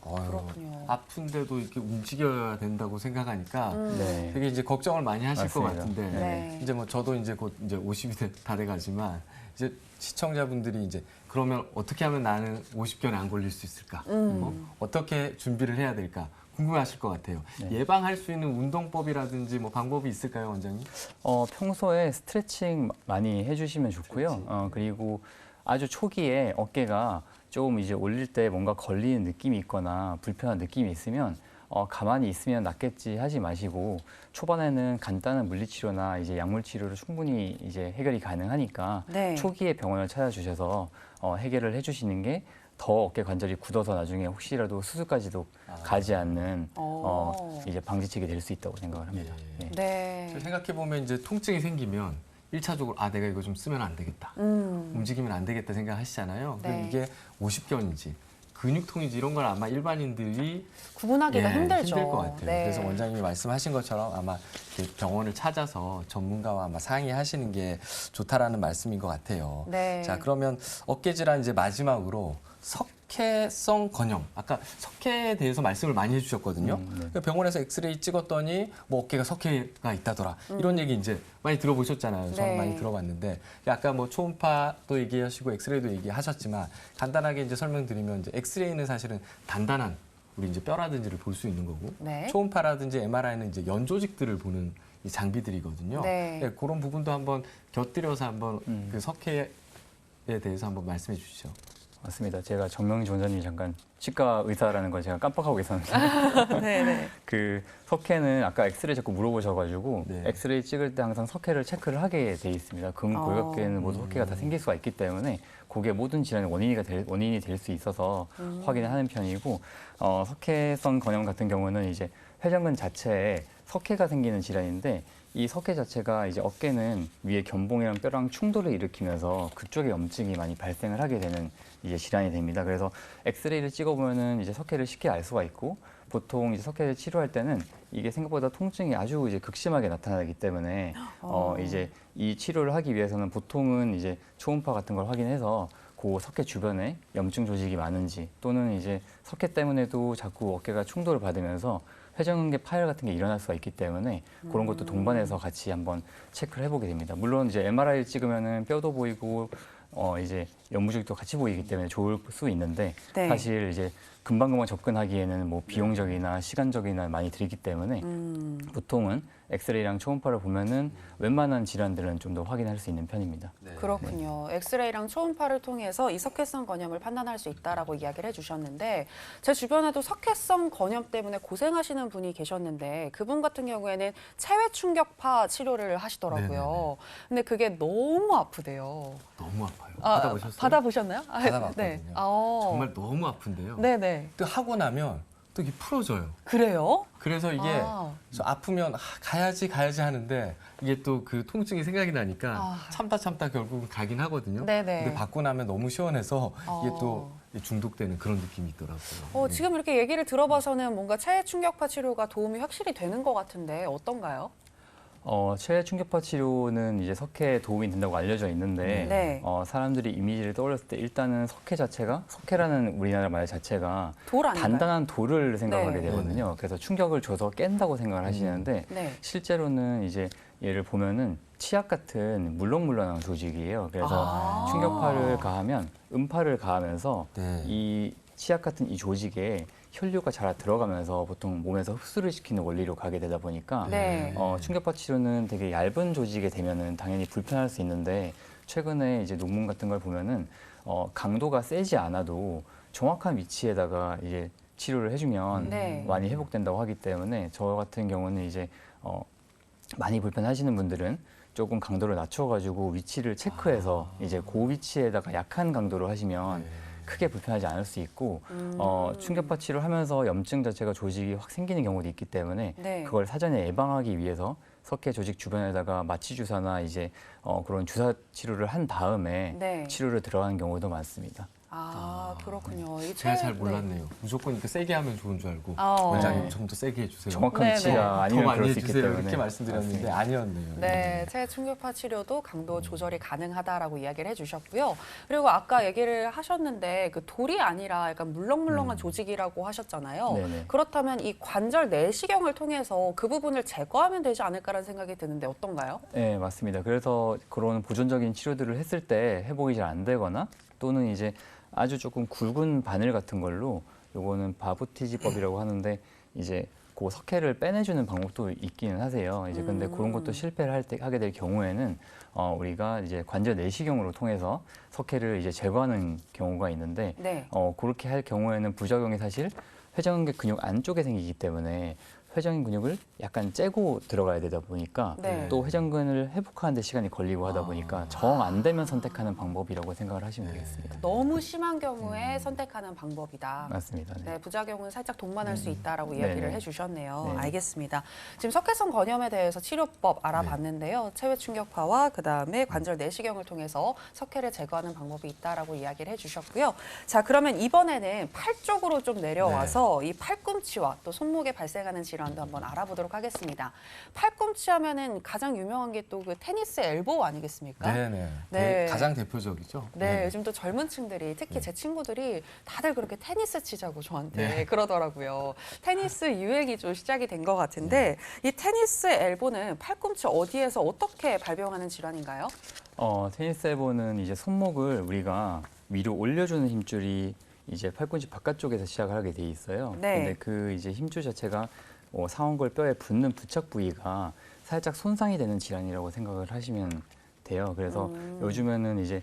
S2: 그렇군요.
S1: 아픈데도 이렇게 움직여야 된다고 생각하니까
S3: 네.
S1: 되게 이제 걱정을 많이 하실 것
S3: 맞습니다.
S1: 같은데
S2: 네.
S1: 이제 뭐 저도 이제 곧 이제 50이 다 돼가지만 이제 시청자분들이 이제 그러면 어떻게 하면 나는 50견에 안 걸릴 수 있을까? 어떻게 준비를 해야 될까? 궁금해하실 것 같아요.
S3: 네.
S1: 예방할 수 있는 운동법이라든지 뭐 방법이 있을까요, 원장님?
S3: 평소에 스트레칭 많이 해주시면 좋고요. 그리고 아주 초기에 어깨가 조금 이제 올릴 때 뭔가 걸리는 느낌이 있거나 불편한 느낌이 있으면 가만히 있으면 낫겠지 하지 마시고 초반에는 간단한 물리치료나 이제 약물치료로 충분히 이제 해결이 가능하니까
S2: 네.
S3: 초기에 병원을 찾아주셔서 해결을 해주시는 게 더 어깨 관절이 굳어서 나중에 혹시라도 수술까지도 가지 않는 이제 방지책이 될 수 있다고 생각을 합니다.
S1: 예.
S3: 네.
S2: 네.
S1: 생각해 보면 이제 통증이 생기면 1차적으로 내가 이거 좀 쓰면 안 되겠다. 움직이면 안 되겠다 생각하시잖아요.
S2: 네.
S1: 그럼 이게 50견인지 근육통인지 이런 걸 아마 일반인들이
S2: 구분하기가 힘들죠.
S1: 힘들 것 같아요.
S2: 네.
S1: 그래서 원장님이 말씀하신 것처럼 아마 이렇게 병원을 찾아서 전문가와 아마 상의하시는 게 좋다라는 말씀인 것 같아요.
S2: 네.
S1: 자, 그러면 어깨 질환 이제 마지막으로 석회성 건염. 아까 석회에 대해서 말씀을 많이 해주셨거든요.
S3: 네.
S1: 병원에서 엑스레이 찍었더니 뭐 어깨가 석회가 있다더라. 이런 얘기 이제 많이 들어보셨잖아요. 저는
S2: 네.
S1: 많이 들어봤는데 아까 뭐 초음파도 얘기하시고 엑스레이도 얘기하셨지만 간단하게 이제 설명드리면 이제 엑스레이는 사실은 단단한 우리 이제 뼈라든지를 볼 수 있는 거고
S2: 네.
S1: 초음파라든지 MRI는 이제 연 조직들을 보는 이 장비들이거든요.
S2: 네.
S1: 그런 부분도 한번 곁들여서 한번 그 석회에 대해서 한번 말씀해 주시죠.
S3: 맞습니다. 제가 정명지 원장님이 잠깐 치과 의사라는 걸 제가 깜빡하고 있었는데
S2: 네.
S3: 그 석회는 아까 엑스레이 자꾸 물어보셔가지고
S1: 네.
S3: 엑스레이 찍을 때 항상 석회를 체크를 하게 돼 있습니다. 근골격계는 모두 석회가 다 생길 수가 있기 때문에 그게 모든 질환의 원인이 될 수 있어서 확인을 하는 편이고 석회성 건염 같은 경우는 이제 회전근 자체에 석회가 생기는 질환인데 이 석회 자체가 이제 어깨는 위에 견봉이랑 뼈랑 충돌을 일으키면서 그쪽에 염증이 많이 발생을 하게 되는 이제 질환이 됩니다. 그래서 엑스레이를 찍어보면은 이제 석회를 쉽게 알 수가 있고 보통 이제 석회를 치료할 때는 이게 생각보다 통증이 아주 이제 극심하게 나타나기 때문에 이제 이 치료를 하기 위해서는 보통은 이제 초음파 같은 걸 확인해서 그 석회 주변에 염증 조직이 많은지 또는 이제 석회 때문에도 자꾸 어깨가 충돌을 받으면서 회전근개 파열 같은 게 일어날 수가 있기 때문에 그런 것도 동반해서 같이 한번 체크를 해보게 됩니다. 물론 이제 MRI를 찍으면은 뼈도 보이고 이제 연무적도 같이 보이기 때문에 좋을 수 있는데
S2: 네.
S3: 사실 이제 금방금방 접근하기에는 뭐 비용적이나 시간적이나 많이 들기 때문에 보통은 엑스레이랑 초음파를 보면은 웬만한 질환들은 좀 더 확인할 수 있는 편입니다.
S1: 네.
S2: 그렇군요. 엑스레이랑 초음파를 통해서 이 석회성 건염을 판단할 수 있다라고 이야기를 해주셨는데 제 주변에도 석회성 건염 때문에 고생하시는 분이 계셨는데 그분 같은 경우에는 체외 충격파 치료를 하시더라고요. 근데 그게 너무 아프대요.
S1: 너무 아파요.
S2: 아,
S1: 받아보셨어요?
S2: 받아보셨나요? 아,
S1: 받아봤거든요.
S2: 네.
S1: 정말 너무 아픈데요.
S2: 네네.
S1: 또 하고 나면 또 이게 풀어져요.
S2: 그래요?
S1: 그래서 이게
S2: 아.
S1: 저 아프면 가야지 하는데 이게 또 그 통증이 생각이 나니까
S2: 아.
S1: 참다 결국은 가긴 하거든요.
S2: 네네.
S1: 근데 받고 나면 너무 시원해서 이게
S2: 어.
S1: 또 중독되는 그런 느낌이 있더라고요. 네.
S2: 지금 이렇게 얘기를 들어봐서는 뭔가 체외 충격파 치료가 도움이 확실히 되는 것 같은데 어떤가요?
S3: 체외 충격파 치료는 이제 석회에 도움이 된다고 알려져 있는데
S2: 네.
S3: 사람들이 이미지를 떠올렸을 때 일단은 석회 자체가 석회라는 우리나라 말 자체가
S2: 돌 아닌가요?
S3: 단단한 돌을 생각하게
S2: 네.
S3: 되거든요. 그래서 충격을 줘서 깬다고 생각을 하시는데
S2: 네.
S3: 실제로는 이제 얘를 보면은 치약 같은 물렁물렁한 조직이에요. 그래서
S2: 아.
S3: 충격파를 가하면 음파를 가하면서
S1: 네.
S3: 이 치약 같은 이 조직에 혈류가 잘 들어가면서 보통 몸에서 흡수를 시키는 원리로 가게 되다 보니까
S2: 네.
S3: 충격파 치료는 되게 얇은 조직에 되면은 당연히 불편할 수 있는데 최근에 이제 논문 같은 걸 보면은 강도가 세지 않아도 정확한 위치에다가 이제 치료를 해주면
S2: 네.
S3: 많이 회복된다고 하기 때문에 저 같은 경우는 이제 많이 불편하시는 분들은 조금 강도를 낮춰가지고 위치를 체크해서 이제 그 위치에다가 약한 강도로 하시면 크게 불편하지 않을 수 있고 충격파 치료를 하면서 염증 자체가 조직이 확 생기는 경우도 있기 때문에
S2: 네.
S3: 그걸 사전에 예방하기 위해서 석회 조직 주변에다가 마취 주사나 이제 그런 주사 치료를 한 다음에
S2: 네.
S3: 치료를 들어가는 경우도 많습니다.
S2: 아, 그렇군요. 이
S1: 제가
S2: 체외-
S1: 잘 몰랐네요. 무조건 이렇게 세게 하면 좋은 줄 알고
S2: 어.
S1: 원장님 좀 더 세게 해주세요.
S3: 정확한
S2: 네네.
S3: 위치가
S1: 더
S3: 아니면
S1: 많이
S3: 그럴 수 있기
S1: 해주세요.
S3: 때문에
S1: 이렇게 말씀드렸는데
S3: 맞습니다.
S1: 아니었네요.
S2: 네, 체외 충격파 치료도 강도 조절이 가능하다라고 이야기를 해주셨고요. 그리고 아까 얘기를 하셨는데 그 돌이 아니라 약간 물렁물렁한 조직이라고 하셨잖아요.
S3: 네네.
S2: 그렇다면 이 관절 내시경을 통해서 그 부분을 제거하면 되지 않을까라는 생각이 드는데 어떤가요?
S3: 네, 맞습니다. 그래서 그런 보존적인 치료들을 했을 때 회복이 잘 안 되거나 또는 이제 아주 조금 굵은 바늘 같은 걸로 요거는 바부티지법이라고 하는데 이제 그 석회를 빼내주는 방법도 있기는 하세요. 이제 근데 그런 것도 실패를 하게 될 경우에는 우리가 이제 관절 내시경으로 통해서 석회를 이제 제거하는 경우가 있는데
S2: 네.
S3: 그렇게 할 경우에는 부작용이 사실 회전근개 근육 안쪽에 생기기 때문에 회전 근육을 약간 째고 들어가야 되다 보니까
S2: 네.
S3: 또 회전근을 회복하는 데 시간이 걸리고 하다 보니까 정 안 되면 선택하는 방법이라고 생각을 하시면 되겠습니다.
S2: 너무 심한 경우에 선택하는 방법이다.
S3: 맞습니다. 네.
S2: 네, 부작용은 살짝 동반할 수 있다라고 이야기를
S3: 네네.
S2: 해주셨네요.
S3: 네네.
S2: 알겠습니다. 지금 석회성 건염에 대해서 치료법 알아봤는데요. 체외 충격파와 그다음에 관절 내시경을 통해서 석회를 제거하는 방법이 있다라고 이야기를 해주셨고요. 자, 그러면 이번에는 팔 쪽으로 좀 내려와서 이 팔꿈치와 또 손목에 발생하는 질환도 한번 알아보도록 하겠습니다. 팔꿈치 하면은 가장 유명한 게 또 그 테니스 엘보우 아니겠습니까?
S1: 네네.
S2: 네.
S1: 가장 대표적이죠.
S2: 네, 요즘 또 젊은 층들이 특히 제 친구들이 다들 그렇게 테니스 치자고 저한테
S1: 네.
S2: 그러더라고요. 테니스 유행이 좀 시작이 된 것 같은데 이 테니스 엘보는 팔꿈치 어디에서 어떻게 발병하는 질환인가요?
S3: 테니스 엘보는 이제 손목을 우리가 위로 올려주는 힘줄이 이제 팔꿈치 바깥쪽에서 시작을 하게 돼 있어요.
S2: 네.
S3: 근데 그 이제 힘줄 자체가 상완골 뼈에 붙는 부착 부위가 살짝 손상이 되는 질환이라고 생각을 하시면 돼요. 그래서 요즘에는 이제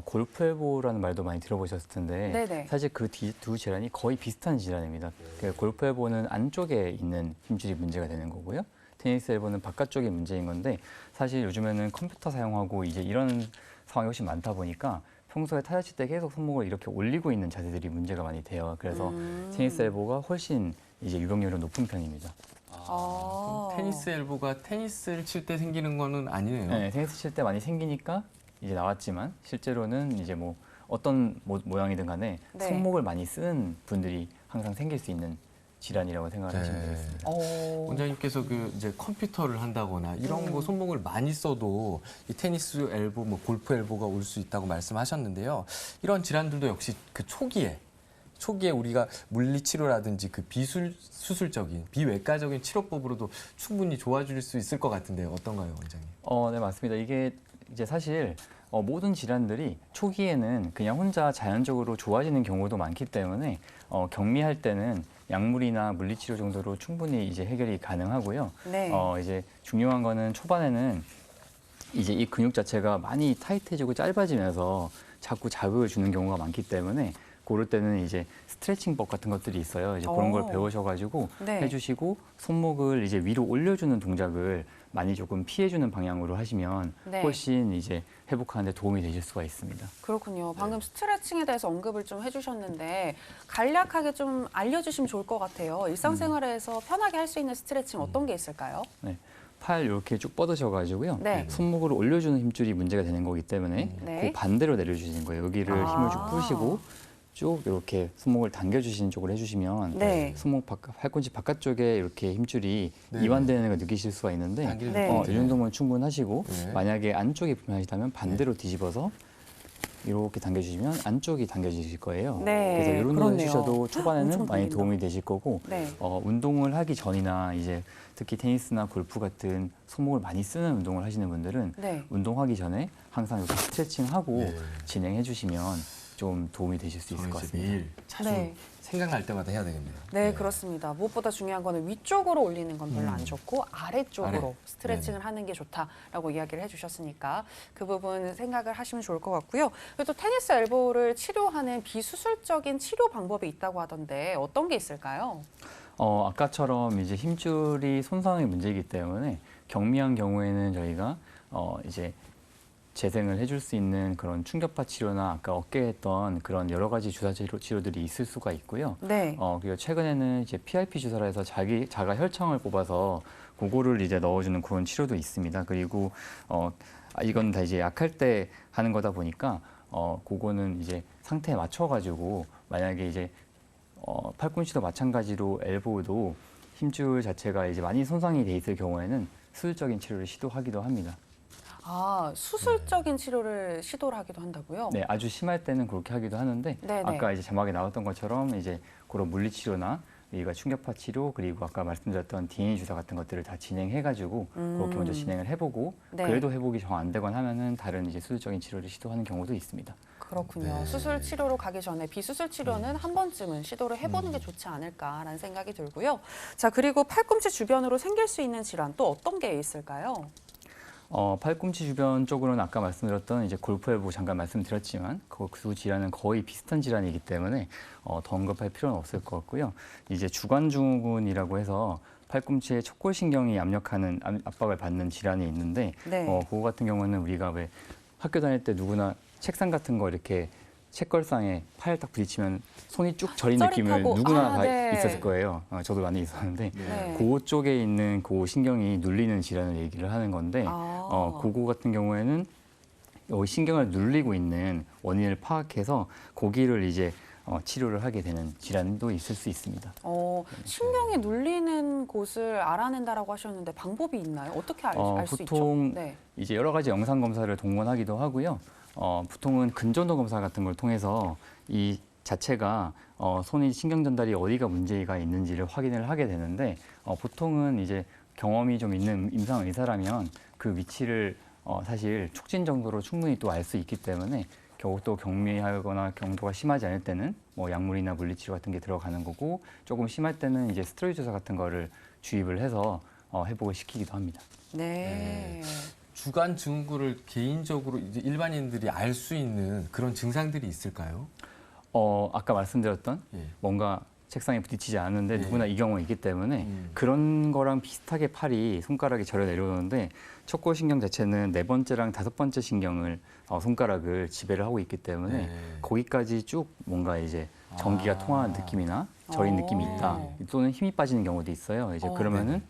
S3: 골프 엘보라는 말도 많이 들어보셨을 텐데
S2: 네네.
S3: 사실 그 두 질환이 거의 비슷한 질환입니다. 그 골프 엘보는 안쪽에 있는 힘줄이 문제가 되는 거고요. 테니스 엘보는 바깥쪽이 문제인 건데 사실 요즘에는 컴퓨터 사용하고 이제 이런 상황이 훨씬 많다 보니까 평소에 타자 칠 때 계속 손목을 이렇게 올리고 있는 자세들이 문제가 많이 돼요. 그래서 테니스 엘보가 훨씬 이제 유병률은 높은 편입니다.
S2: 아.
S1: 테니스 엘보가 테니스를 칠 때 생기는 거는 아니네요.
S3: 네, 테니스 칠 때 많이 생기니까 이제 나왔지만 실제로는 이제 뭐 어떤 모양이든 간에
S2: 네.
S3: 손목을 많이 쓰는 분들이 항상 생길 수 있는 질환이라고 생각을 하시면 되겠습니다.
S1: 원장님께서 그 이제 컴퓨터를 한다거나 이런 거 손목을 많이 써도 이 테니스 엘보, 뭐 골프 엘보가 올 수 있다고 말씀하셨는데요. 이런 질환들도 역시 그 초기에 우리가 물리치료라든지 그 비수술적인, 비외과적인 치료법으로도 충분히 좋아질 수 있을 것 같은데 어떤가요, 원장님?
S3: 네, 맞습니다. 이게 이제 사실 모든 질환들이 초기에는 그냥 혼자 자연적으로 좋아지는 경우도 많기 때문에 경미할 때는 약물이나 물리치료 정도로 충분히 이제 해결이 가능하고요.
S2: 네.
S3: 이제 중요한 거는 초반에는 이제 이 근육 자체가 많이 타이트해지고 짧아지면서 자꾸 자극을 주는 경우가 많기 때문에 그럴 때는 이제 스트레칭법 같은 것들이 있어요. 이제 그런 걸
S2: 오.
S3: 배우셔가지고
S2: 네.
S3: 해주시고 손목을 이제 위로 올려주는 동작을 많이 조금 피해주는 방향으로 하시면
S2: 네.
S3: 훨씬 이제 회복하는 데 도움이 되실 수가 있습니다.
S2: 그렇군요. 방금 스트레칭에 대해서 언급을 좀 해주셨는데 간략하게 좀 알려주시면 좋을 것 같아요. 일상생활에서 편하게 할 수 있는 스트레칭 어떤 게 있을까요?
S3: 네. 팔 이렇게 쭉 뻗으셔가지고요.
S2: 네.
S3: 손목으을 올려주는 힘줄이 문제가 되는 거기 때문에
S2: 네.
S3: 그 반대로 내려주시는 거예요. 여기를
S2: 아.
S3: 힘을 쭉 푸시고 쭉 이렇게 손목을 당겨주시는 쪽으로 해주시면
S2: 네.
S3: 손목 팔꿈치 바깥쪽에 이렇게 힘줄이
S1: 네.
S3: 이완되는 걸 느끼실 수가 있는데
S1: 당기는
S2: 네.
S3: 이 정도면 충분하시고
S1: 네.
S3: 만약에 안쪽이 불편하시다면 반대로 뒤집어서 이렇게 당겨주시면 안쪽이 당겨지실 거예요.
S2: 네,
S3: 그래서 이런 거
S2: 그렇네요.
S3: 해주셔도
S2: 엄청
S3: 초반에는 많이
S2: 당긴다.
S3: 도움이 되실 거고
S2: 네.
S3: 운동을 하기 전이나 이제 특히 테니스나 골프 같은 손목을 많이 쓰는 운동을 하시는 분들은
S2: 네.
S3: 운동하기 전에 항상 이렇게 스트레칭하고
S1: 네.
S3: 진행해 주시면 좀 도움이 되실 수 있을 것
S1: 저는 이제
S3: 같습니다.
S1: 매일 자주
S2: 네.
S1: 생각날 때마다 해야 되겠네요.
S2: 네, 그렇습니다. 무엇보다 중요한 거는 위쪽으로 올리는 건 별로 안 좋고 아래쪽으로
S1: 아래.
S2: 스트레칭을 하는 게 좋다라고 이야기를 해주셨으니까 그 부분 생각을 하시면 좋을 것 같고요. 그리고 또 테니스 엘보를 치료하는 비수술적인 치료 방법이 있다고 하던데 어떤 게 있을까요?
S3: 아까처럼 이제 힘줄이 손상의 문제이기 때문에 경미한 경우에는 저희가 이제 재생을 해줄 수 있는 그런 충격파 치료나 아까 어깨 했던 그런 여러 가지 주사 치료들이 있을 수가 있고요.
S2: 네.
S3: 그리고 최근에는 이제 PRP 주사라 해서 자가 혈청을 뽑아서 그거를 이제 넣어주는 그런 치료도 있습니다. 그리고 이건 다 이제 약할 때 하는 거다 보니까 그거는 이제 상태에 맞춰가지고 만약에 이제 팔꿈치도 마찬가지로 엘보도 힘줄 자체가 이제 많이 손상이 돼 있을 경우에는 수술적인 치료를 시도하기도 합니다.
S2: 아, 수술적인 치료를 시도를 하기도 한다고요?
S3: 네, 아주 심할 때는 그렇게 하기도 하는데
S2: 네네.
S3: 아까 이제 자막에 나왔던 것처럼 이제 그런 물리치료나 우리가 충격파 치료 그리고 아까 말씀드렸던 DNA 주사 같은 것들을 다 진행해가지고 그렇게 먼저 진행을 해보고
S2: 네.
S3: 그래도 회복이 정 안 되거나 하면은 다른 이제 수술적인 치료를 시도하는 경우도 있습니다.
S2: 그렇군요.
S1: 네.
S2: 수술 치료로 가기 전에 비수술 치료는 한 번쯤은 시도를 해보는 게 좋지 않을까라는 생각이 들고요. 자, 그리고 팔꿈치 주변으로 생길 수 있는 질환 또 어떤 게 있을까요?
S3: 팔꿈치 주변 쪽으로는 아까 말씀드렸던 이제 골프 엘보 잠깐 말씀드렸지만 그 두 질환은 거의 비슷한 질환이기 때문에 더 언급할 필요는 없을 것 같고요. 이제 주관증후군이라고 해서 팔꿈치에 척골신경이 압력하는 압박을 받는 질환이 있는데
S2: 네.
S3: 그거 같은 경우는 우리가 왜 학교 다닐 때 누구나 책상 같은 거 이렇게 책걸상에 팔 딱 부딪히면 손이 쭉 저린 느낌을
S2: 짜릿하고,
S3: 누구나 다
S2: 네.
S3: 있었을 거예요. 저도 많이 있었는데
S2: 네.
S3: 그쪽에 있는 그 신경이 눌리는 질환을 얘기를 하는 건데 그거 같은 경우에는 이 신경을 눌리고 있는 원인을 파악해서 거기를 이제 치료를 하게 되는 질환도 있을 수 있습니다.
S2: 신경이 눌리는 곳을 알아낸다라고 하셨는데 방법이 있나요? 어떻게 알 수 있죠?
S3: 보통
S2: 네.
S3: 이제 여러 가지 영상 검사를 동원하기도 하고요. 보통은 근전도 검사 같은 걸 통해서 이 자체가 손이 신경 전달이 어디가 문제가 있는지를 확인을 하게 되는데 보통은 이제 경험이 좀 있는 임상 의사라면 그 위치를 사실 촉진 정도로 충분히 또 알 수 있기 때문에 겨우 또 경미하거나 경도가 심하지 않을 때는 뭐 약물이나 물리치료 같은 게 들어가는 거고 조금 심할 때는 이제 스테로이드 주사 같은 거를 주입을 해서 회복을 시키기도 합니다.
S2: 네.
S1: 주간 증후군을 개인적으로 이제 일반인들이 알 수 있는 그런 증상들이 있을까요?
S3: 아까 말씀드렸던
S1: 예.
S3: 뭔가 책상에 부딪히지 않는데
S1: 네.
S3: 누구나 이 경우가 있기 때문에 그런 거랑 비슷하게 손가락이 절여 내려오는데 척골신경 자체는 4번째랑 5번째 신경을 손가락을 지배를 하고 있기 때문에
S1: 네.
S3: 거기까지 쭉 뭔가 이제 전기가 통하는 느낌이나 저린 느낌이 있다 또는 힘이 빠지는 경우도 있어요. 이제 그러면은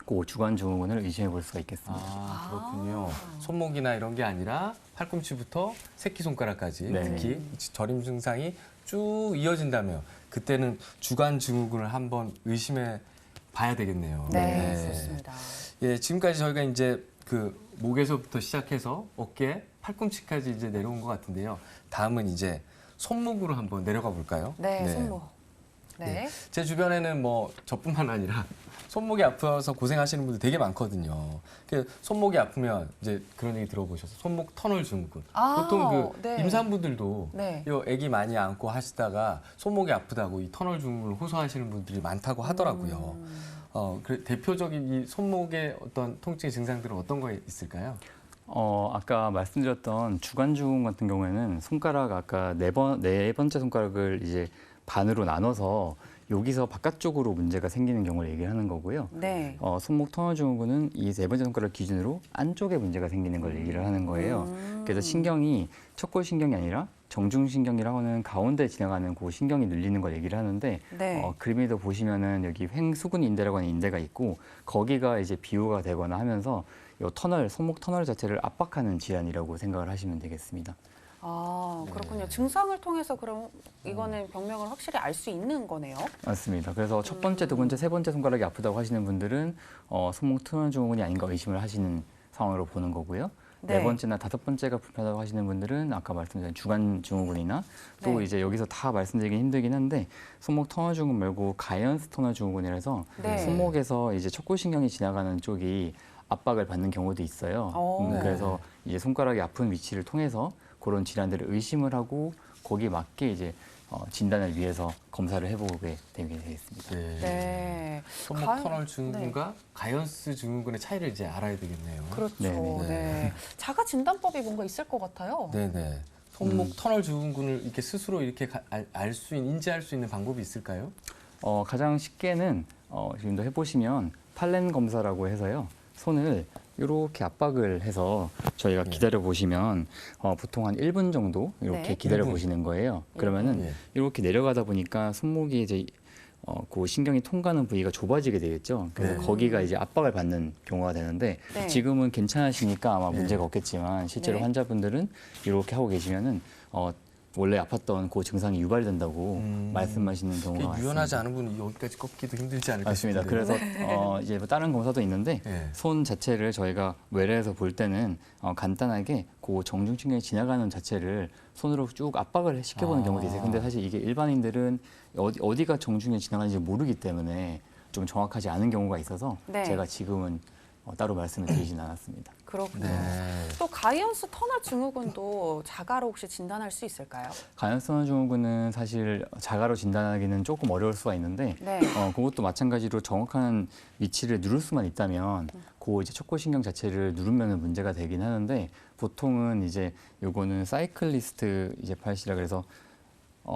S3: 그 주간 증후군을 의심해 볼 수가 있겠습니다.
S1: 그렇군요. 손목이나 이런 게 아니라 팔꿈치부터 새끼손가락까지
S3: 네.
S1: 특히 저림 증상이 쭉 이어진다면 그때는 주간 증후군을 한번 의심해 봐야 되겠네요.
S2: 네, 좋습니다.
S1: 예, 지금까지 저희가 이제 그 목에서부터 시작해서 어깨, 팔꿈치까지 이제 내려온 것 같은데요. 다음은 이제 손목으로 한번 내려가 볼까요?
S2: 네, 손목. 네.
S1: 제 주변에는 뭐 저뿐만 아니라 손목이 아파서 고생하시는 분들 되게 많거든요. 손목이 아프면 이제 그런 얘기 들어보셔서 손목 터널 증후군. 보통 그
S2: 네.
S1: 임산부들도
S2: 네.
S1: 이 아기 많이 안고 하시다가 손목이 아프다고 이 터널 증후군을 호소하시는 분들이 많다고 하더라고요. 대표적인 이 손목의 어떤 통증 증상들은 어떤 거 있을까요?
S3: 아까 말씀드렸던 주간증후군 같은 경우에는 손가락 아까 네 번째 손가락을 이제 반으로 나눠서 여기서 바깥쪽으로 문제가 생기는 경우를 얘기를 하는 거고요.
S2: 네.
S3: 손목 터널 증후군은 이 네 번째 손가락 기준으로 안쪽에 문제가 생기는 걸 얘기를 하는 거예요. 그래서 신경이 척골신경이 아니라 정중신경이라고 하는 가운데 지나가는 그 신경이 눌리는 걸 얘기를 하는데
S2: 네.
S3: 그림에도 보시면은 여기 횡수근인대라고 하는 인대가 있고 거기가 이제 비호가 되거나 하면서 이 터널, 손목 터널 자체를 압박하는 질환이라고 생각을 하시면 되겠습니다.
S2: 그렇군요. 증상을 통해서 그럼 이거는 병명을 확실히 알 수 있는 거네요.
S3: 맞습니다. 그래서 첫 번째, 두 번째, 세 번째 손가락이 아프다고 하시는 분들은 손목 터널 증후군이 아닌가 의심을 하시는 상황으로 보는 거고요.
S2: 네.
S3: 네 번째나 다섯 번째가 불편하다고 하시는 분들은 아까 말씀드린 주간 증후군이나 또
S2: 네.
S3: 이제 여기서 다 말씀드리긴 힘들긴 한데 손목 터널 증후군 말고 가이언스 터널 증후군이라서
S2: 네.
S3: 손목에서 이제 척골신경이 지나가는 쪽이 압박을 받는 경우도 있어요.
S2: 네.
S3: 그래서 이제 손가락이 아픈 위치를 통해서 그런 질환들을 의심을 하고 거기에 맞게 이제 진단을 위해서 검사를 해보게 되겠습니다.
S2: 네.
S1: 손목 터널 증후군과 가이언스 증후군의 차이를 이제 알아야 되겠네요.
S2: 그렇죠.
S3: 네네.
S2: 네. 자가 진단법이 뭔가 있을 것 같아요.
S1: 네네. 손목 터널 증후군을 이렇게 스스로 이렇게 인지할 수 있는 방법이 있을까요?
S3: 가장 쉽게는 지금도 해보시면 팔렌 검사라고 해서요. 손을 이렇게 압박을 해서 저희가 기다려 보시면 보통 한 1분 정도 이렇게
S2: 네.
S3: 기다려
S1: 1분.
S3: 보시는 거예요. 그러면은
S1: 예.
S3: 이렇게 내려가다 보니까 손목이 이제 그 신경이 통과하는 부위가 좁아지게 되겠죠. 그래서
S1: 네.
S3: 거기가 이제 압박을 받는 경우가 되는데
S2: 네.
S3: 지금은 괜찮으시니까 아마
S1: 네.
S3: 문제가 없겠지만 실제로
S2: 네.
S3: 환자분들은 이렇게 하고 계시면은 원래 아팠던 그 증상이 유발된다고 말씀하시는 경우가 많습니다.
S1: 유연하지 않은 분은 여기까지 꺾기도 힘들지 않을까
S3: 맞습니다.
S1: 싶은데요.
S3: 그래서 이제 뭐 다른 검사도 있는데
S1: 네.
S3: 손 자체를 저희가 외래에서 볼 때는 간단하게 그 정중신경이 지나가는 자체를 손으로 쭉 압박을 시켜보는 경우도 있어요. 근데 사실 이게 일반인들은 어디가 정중에 지나가는지 모르기 때문에 좀 정확하지 않은 경우가 있어서
S2: 네.
S3: 제가 지금은 따로 말씀을 드리진 않았습니다.
S2: 그렇군요.
S1: 네.
S2: 또 가이언스 터널 증후군도 자가로 혹시 진단할 수 있을까요?
S3: 가연성 증후군은 사실 자가로 진단하기는 조금 어려울 수가 있는데
S2: 네.
S3: 그것도 마찬가지로 정확한 위치를 누를 수만 있다면 그 이제 척골신경 자체를 누르면 문제가 되긴 하는데 보통은 이제 요거는 사이클리스트 이제 팔시라 그래서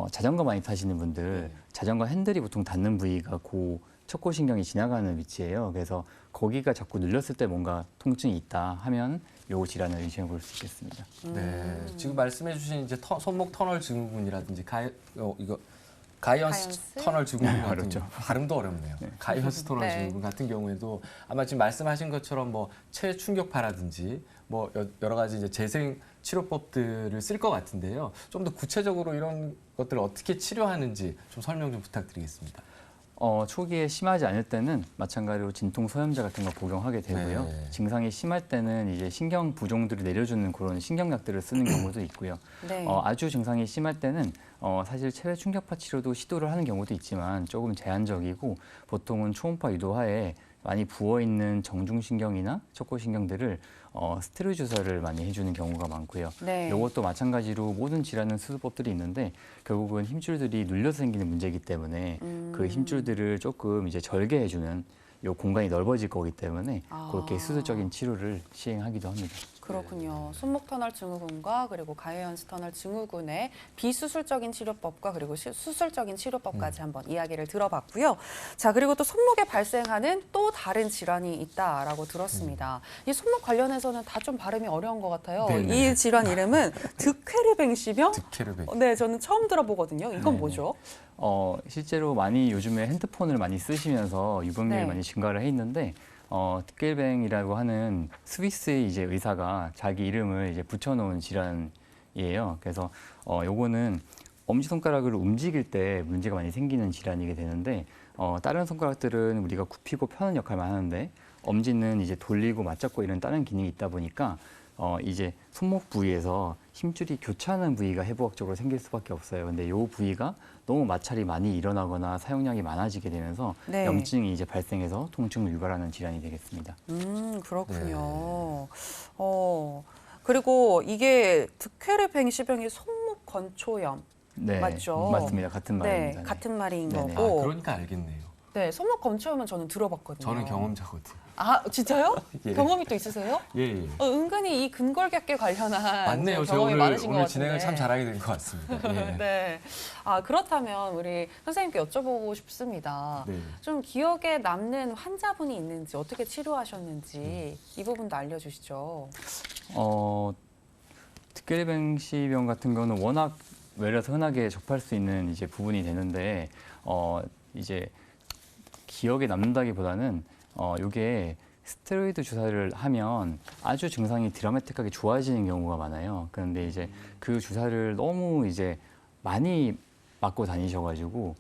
S3: 자전거 많이 타시는 분들 자전거 핸들이 보통 닿는 부위가 그 척골신경이 지나가는 위치예요. 그래서 거기가 자꾸 눌렸을 때 뭔가 통증이 있다 하면 요 질환을 의심해 볼 수 있겠습니다.
S1: 네. 지금 말씀해주신 이제 손목 터널 증후군이라든지 가이언스
S2: 가이언스?
S1: 터널 증후군 같은
S3: 어렵죠.
S1: 발음도 어렵네요. 가이언스 터널
S2: 네.
S1: 증후군 같은 경우에도 아마 지금 말씀하신 것처럼 뭐 체충격파라든지 뭐 여러 가지 이제 재생 치료법들을 쓸 것 같은데요. 좀 더 구체적으로 이런 것들을 어떻게 치료하는지 좀 설명 좀 부탁드리겠습니다.
S3: 초기에 심하지 않을 때는 마찬가지로 진통 소염제 같은 거 복용하게 되고요.
S1: 네.
S3: 증상이 심할 때는 이제 신경 부종들을 내려주는 그런 신경약들을 쓰는 경우도 있고요.
S2: 네.
S3: 아주 증상이 심할 때는 사실 체외 충격파 치료도 시도를 하는 경우도 있지만 조금 제한적이고 보통은 초음파 유도하에 많이 부어 있는 정중신경이나 척골신경들을 스테로이드 주사를 많이 해주는 경우가 많고요.
S2: 네.
S3: 이것도 마찬가지로 모든 질환은 수술법들이 있는데 결국은 힘줄들이 눌려서 생기는 문제이기 때문에 그 힘줄들을 조금 이제 절개해주는 요 공간이 넓어질 거기 때문에 그렇게 수술적인 치료를 시행하기도 합니다.
S2: 그렇군요. 손목 터널 증후군과 그리고 가이언스 터널 증후군의 비수술적인 치료법과 그리고 수술적인 치료법까지 한번 이야기를 들어봤고요. 자, 그리고 또 손목에 발생하는 또 다른 질환이 있다라고 들었습니다. 이 손목 관련해서는 다 좀 발음이 어려운 것 같아요.
S1: 네네.
S2: 이 질환 이름은 득헤르뱅시병?
S1: 득헤르뱅.
S2: 네, 저는 처음 들어보거든요. 이건
S3: 네네.
S2: 뭐죠?
S3: 실제로 많이 요즘에 핸드폰을 많이 쓰시면서 유병률이
S2: 네.
S3: 많이 증가를 해 있는데 득겔뱅이라고 하는 스위스의 이제 의사가 자기 이름을 이제 붙여놓은 질환이에요. 그래서 요거는 엄지손가락을 움직일 때 문제가 많이 생기는 질환이게 되는데 다른 손가락들은 우리가 굽히고 펴는 역할만 하는데 엄지는 이제 돌리고 맞잡고 이런 다른 기능이 있다 보니까 이제 손목 부위에서 힘줄이 교차하는 부위가 해부학적으로 생길 수밖에 없어요. 근데 이 부위가 너무 마찰이 많이 일어나거나 사용량이 많아지게 되면서
S2: 네.
S3: 염증이 이제 발생해서 통증을 유발하는 질환이 되겠습니다.
S2: 그렇군요. 그리고 이게 득회르뱅시병이 손목 건초염.
S3: 네,
S2: 맞죠?
S3: 맞습니다. 같은
S2: 네,
S3: 말입니다. 네.
S2: 같은 말인
S3: 네네.
S1: 아,
S2: 거고.
S1: 그러니까 알겠네요.
S2: 네, 손목 건초염은 저는 들어봤거든요.
S1: 저는 경험자거든요.
S2: 아, 진짜요?
S1: 예.
S2: 경험이 또 있으세요?
S1: 예, 예.
S2: 은근히 이 근골격계 관련한
S1: 맞네요. 제가
S2: 경험이 많으신 것
S1: 오늘
S2: 같은데.
S1: 진행을 참 잘하게 된 것 같습니다. 예.
S2: 네. 아, 그렇다면 우리 선생님께 여쭤보고 싶습니다.
S1: 네.
S2: 좀 기억에 남는 환자분이 있는지, 어떻게 치료하셨는지 이 부분도 알려주시죠.
S3: 득회르뱅시병 같은 경우는 워낙 외래에서 흔하게 접할 수 있는 이제 부분이 되는데 이제 기억에 남는다기보다는 이게 스테로이드 주사를 하면 아주 증상이 드라마틱하게 좋아지는 경우가 많아요. 그런데 이제 그 주사를 너무 이제 많이 맞고 다니셔가지고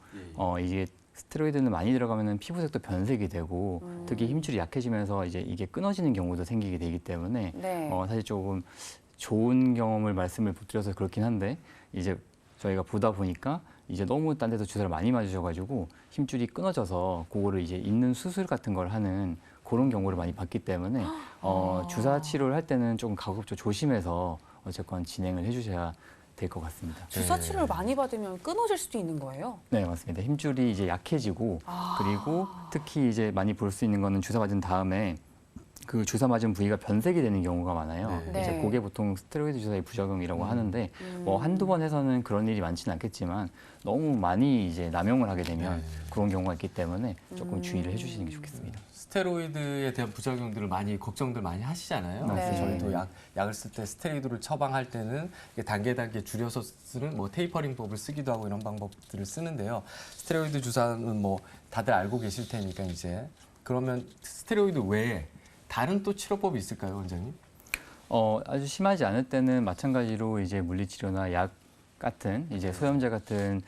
S3: 이게 스테로이드는 많이 들어가면 피부색도 변색이 되고 특히 힘줄이 약해지면서 이제 이게 끊어지는 경우도 생기게 되기 때문에
S2: 네.
S3: 사실 조금 좋은 경험을 말씀을 못 드려서 그렇긴 한데 이제 저희가 보다 보니까 이제 너무 딴 데서 주사를 많이 맞으셔가지고 힘줄이 끊어져서 그거를 이제 있는 수술 같은 걸 하는 그런 경우를 많이 봤기 때문에 주사 치료를 할 때는 조금 가급적 조심해서 어쨌건 진행을 해주셔야 될 것 같습니다.
S2: 주사 치료를 많이 받으면 끊어질 수도 있는 거예요?
S3: 네, 맞습니다. 힘줄이 이제 약해지고 그리고 특히 이제 많이 볼 수 있는 거는 주사 맞은 다음에 그 주사 맞은 부위가 변색이 되는 경우가 많아요.
S1: 네.
S3: 이제
S2: 네.
S3: 그게 보통 스테로이드 주사의 부작용이라고 하는데 뭐 한두 번 해서는 그런 일이 많지는 않겠지만 너무 많이 이제 남용을 하게 되면 그런 경우가 있기 때문에 조금 주의를 해주시는 게 좋겠습니다.
S1: 스테로이드에 대한 부작용들을 걱정들 많이 하시잖아요.
S3: 네.
S1: 그래서 저희도 약을 쓸 때 스테로이드를 처방할 때는 이게 단계 줄여서 쓰는 뭐 테이퍼링법을 쓰기도 하고 이런 방법들을 쓰는데요. 스테로이드 주사는 뭐 다들 알고 계실 테니까 이제 그러면 스테로이드 외에 다른 또 치료법이 있을까요, 원장님?
S3: 아주 심하지 않을 때는 마찬가지로 이제 물리치료나 약 같은 이제 소염제 같은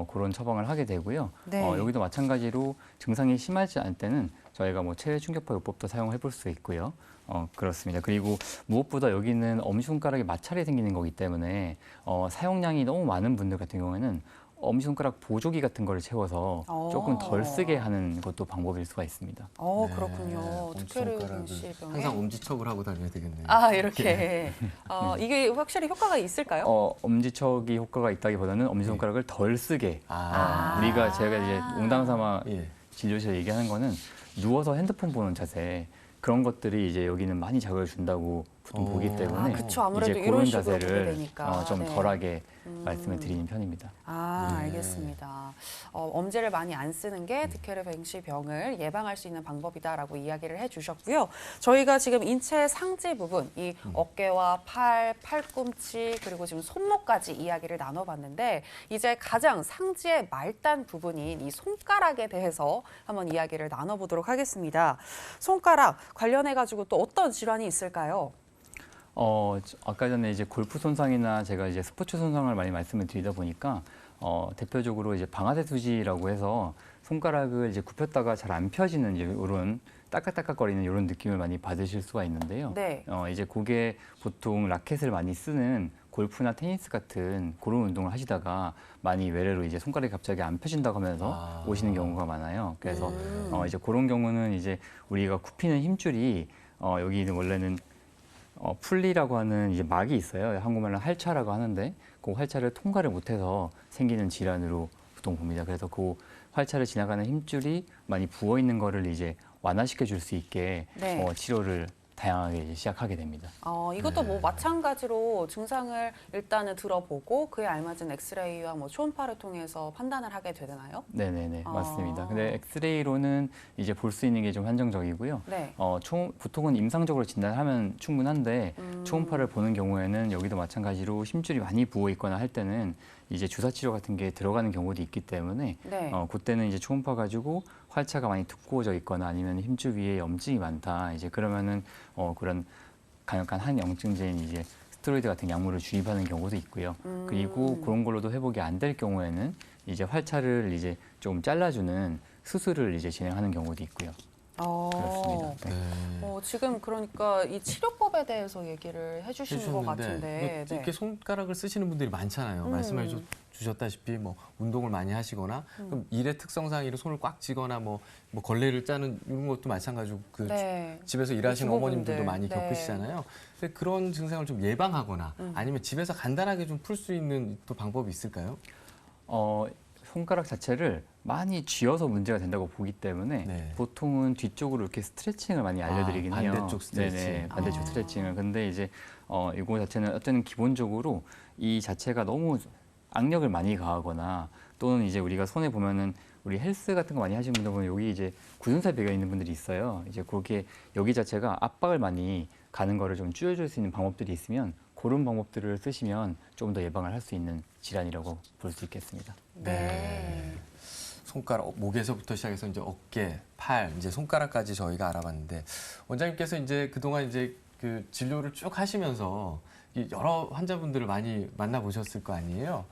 S3: 그런 처방을 하게 되고요.
S2: 네.
S3: 여기도 마찬가지로 증상이 심하지 않을 때는 저희가 뭐 체외 충격파 요법도 사용해 볼 수 있고요. 그렇습니다. 그리고 무엇보다 여기는 엄지손가락에 마찰이 생기는 거기 때문에 사용량이 너무 많은 분들 같은 경우에는 엄지손가락 보조기 같은 거를 채워서 조금 덜 쓰게 하는 것도 방법일 수가 있습니다.
S2: 그렇군요.
S1: 엄지손가락을
S2: 득회르뱅시병에.
S1: 항상 엄지척을 하고 다녀야 되겠네요.
S2: 아, 이렇게. 이게 확실히 효과가 있을까요?
S3: 엄지척이 효과가 있다기보다는 엄지손가락을 덜 쓰게.
S1: 아.
S3: 우리가 제가 이제 농담삼아
S1: 예.
S3: 진료실에 얘기하는 거는 누워서 핸드폰 보는 자세 그런 것들이 이제 여기는 많이 자극을 준다고 보통 보기 때문에
S2: 그쵸. 아무래도
S3: 이제
S2: 이런
S3: 그런
S2: 식으로 보게
S3: 자세를
S2: 되니까.
S3: 좀
S2: 네.
S3: 덜하게 말씀을 드리는 편입니다.
S1: 네.
S2: 알겠습니다. 엄지를 많이 안 쓰는 게 득회르뱅시병을 예방할 수 있는 방법이다라고 이야기를 해주셨고요. 저희가 지금 인체 상지 부분, 이 어깨와 팔, 팔꿈치 그리고 지금 손목까지 이야기를 나눠봤는데 이제 가장 상지의 말단 부분인 이 손가락에 대해서 한번 이야기를 나눠보도록 하겠습니다. 손가락 관련해가지고 또 어떤 질환이 있을까요?
S3: 아까 전에 이제 골프 손상이나 제가 이제 스포츠 손상을 많이 말씀을 드리다 보니까 대표적으로 이제 방아쇠 투지라고 해서 손가락을 이제 굽혔다가 잘 안 펴지는 이제 이런 따깍따깍거리는 이런 느낌을 많이 받으실 수가 있는데요.
S2: 네.
S3: 이제 그게 보통 라켓을 많이 쓰는 골프나 테니스 같은 그런 운동을 하시다가 많이 외래로 이제 손가락이 갑자기 안 펴진다고 하면서 오시는 경우가 많아요. 그래서 이제 그런 경우는 이제 우리가 굽히는 힘줄이 여기는 원래는 풀리라고 하는 이제 막이 있어요. 한국말로 할차라고 하는데 그 활차를 통과를 못해서 생기는 질환으로 보통 봅니다. 그래서 그 활차를 지나가는 힘줄이 많이 부어 있는 거를 이제 완화시켜 줄 수 있게
S2: 네.
S3: 치료를 다양하게 이제 시작하게 됩니다.
S2: 이것도 뭐 마찬가지로 증상을 일단은 들어보고 그에 알맞은 엑스레이와 뭐 초음파를 통해서 판단을 하게 되나요?
S3: 네네네 맞습니다. 근데 엑스레이로는 이제 볼 수 있는 게 좀 한정적이고요.
S2: 네.
S3: 보통은 임상적으로 진단하면 충분한데 초음파를 보는 경우에는 여기도 마찬가지로 힘줄이 많이 부어 있거나 할 때는 이제 주사 치료 같은 게 들어가는 경우도 있기 때문에
S2: 네.
S3: 그때는 이제 초음파 가지고 활차가 많이 두꺼워져 있거나 아니면 힘줄 위에 염증이 많다. 이제 그러면은 그런 강력한 항염증제인 이제 스테로이드 같은 약물을 주입하는 경우도 있고요. 그리고 그런 걸로도 회복이 안 될 경우에는 이제 활차를 이제 좀 잘라주는 수술을 이제 진행하는 경우도 있고요. 그렇습니다. 네.
S2: 지금 그러니까 이 치료법에 대해서 얘기를 해주시는 것 같은데.
S1: 뭐 이렇게 손가락을 쓰시는 분들이 많잖아요. 말씀해 주셨다시피 뭐 운동을 많이 하시거나 그럼 일의 특성상 이렇게 손을 꽉 쥐거나 뭐 걸레를 짜는 이런 것도 마찬가지고 그
S2: 네.
S1: 집에서 일하시는
S2: 주부분들.
S1: 어머님들도 많이
S2: 네.
S1: 겪으시잖아요. 근데 그런 증상을 좀 예방하거나 아니면 집에서 간단하게 좀 풀 수 있는 또 방법이 있을까요?
S3: 손가락 자체를 많이 쥐어서 문제가 된다고 보기 때문에
S1: 네.
S3: 보통은 뒤쪽으로 이렇게 스트레칭을 많이 알려드리긴 해요.
S1: 반대쪽 스트레칭.
S3: 네네, 반대쪽 스트레칭을. 근데 이제 이거 자체는 어쨌든 기본적으로 이 자체가 너무 악력을 많이 가하거나 또는 이제 우리가 손에 보면은 우리 헬스 같은 거 많이 하시는 분들 보면 여기 이제 굳은살 배가 있는 분들이 있어요. 이제 그렇게 여기 자체가 압박을 많이 가는 거를 좀 줄여줄 수 있는 방법들이 있으면 그런 방법들을 쓰시면 좀 더 예방을 할 수 있는 질환이라고 볼 수 있겠습니다.
S2: 네.
S1: 손가락, 목에서부터 시작해서 이제 어깨, 팔, 이제 손가락까지 저희가 알아봤는데 원장님께서 이제 그동안 이제 그 진료를 쭉 하시면서 이 여러 환자분들을 많이 만나보셨을 거 아니에요.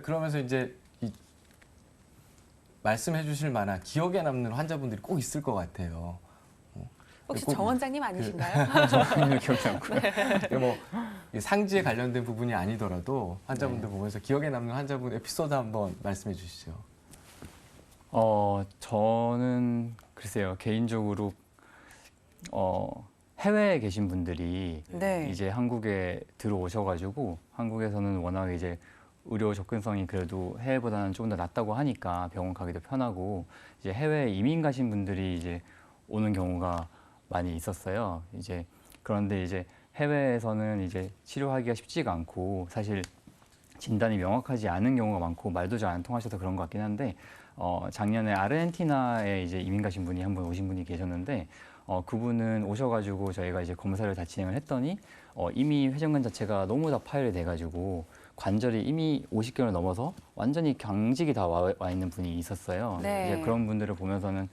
S1: 그러면서 이제 이 말씀해 주실 만한 기억에 남는 환자분들이 꼭 있을 것 같아요.
S2: 혹시
S1: 꼭
S2: 정 원장님 아니신가요?
S3: 기억이 남고요.
S1: 뭐 상지에 관련된 부분이 아니더라도 환자분들 보면서 기억에 남는 환자분 에피소드 한번 말씀해 주시죠.
S3: 저는 글쎄요, 개인적으로 해외에 계신 분들이
S2: 네.
S3: 이제 한국에 들어오셔가지고 한국에서는 워낙 이제 의료 접근성이 그래도 해외보다는 조금 더 낫다고 하니까 병원 가기도 편하고 이제 해외에 이민 가신 분들이 이제 오는 경우가 많이 있었어요. 이제 그런데 이제 해외에서는 이제 치료하기가 쉽지가 않고 사실 진단이 명확하지 않은 경우가 많고 말도 잘 안 통하셔서 그런 것 같긴 한데 작년에 아르헨티나에 이제 이민 가신 분이 한 분 오신 분이 계셨는데 그분은 오셔가지고 저희가 이제 검사를 다 진행을 했더니 이미 회전근 자체가 너무 다 파열이 돼가지고 관절이 이미 50개월 넘어서 완전히 경직이 다 와 있는 분이 있었어요.
S2: 네.
S3: 이제 그런 분들을 보면서는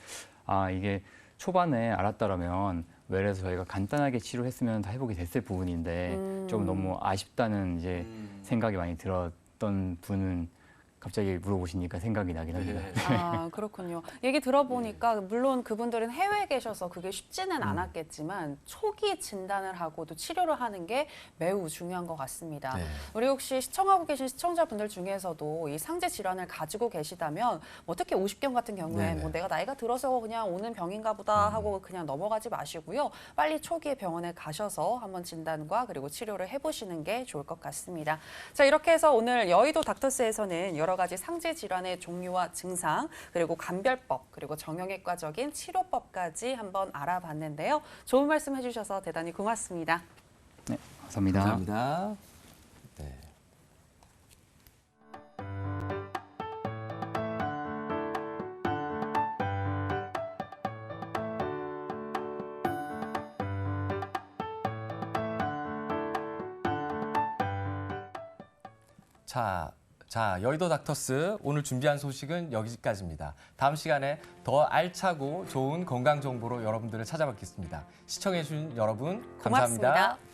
S3: 이게 초반에 알았더라면 외래에서 저희가 간단하게 치료했으면 다 회복이 됐을 부분인데 좀 너무 아쉽다는 이제 생각이 많이 들었던 분은 갑자기 물어보시니까 생각이 나긴 합니다.
S2: 그렇군요. 얘기 들어보니까 물론 그분들은 해외에 계셔서 그게 쉽지는 않았겠지만 초기 진단을 하고 또 치료를 하는 게 매우 중요한 것 같습니다.
S1: 네.
S2: 우리 혹시 시청하고 계신 시청자분들 중에서도 이 상제 질환을 가지고 계시다면 뭐 특히 50견 같은 경우에
S1: 네네.
S2: 뭐 내가 나이가 들어서 그냥 오는 병인가 보다 하고 그냥 넘어가지 마시고요. 빨리 초기에 병원에 가셔서 한번 진단과 그리고 치료를 해보시는 게 좋을 것 같습니다. 자, 이렇게 해서 오늘 여의도 닥터스에서는 여러 가지 상제 질환의 종류와 증상, 그리고 감별법, 그리고 정형외과적인 치료법까지 한번 알아봤는데요. 좋은 말씀 해주셔서 대단히 고맙습니다.
S3: 네, 감사합니다.
S1: 감사합니다. 네. 자, 여의도 닥터스 오늘 준비한 소식은 여기까지입니다. 다음 시간에 더 알차고 좋은 건강 정보로 여러분들을 찾아뵙겠습니다. 시청해주신 여러분 감사합니다.
S2: 고맙습니다.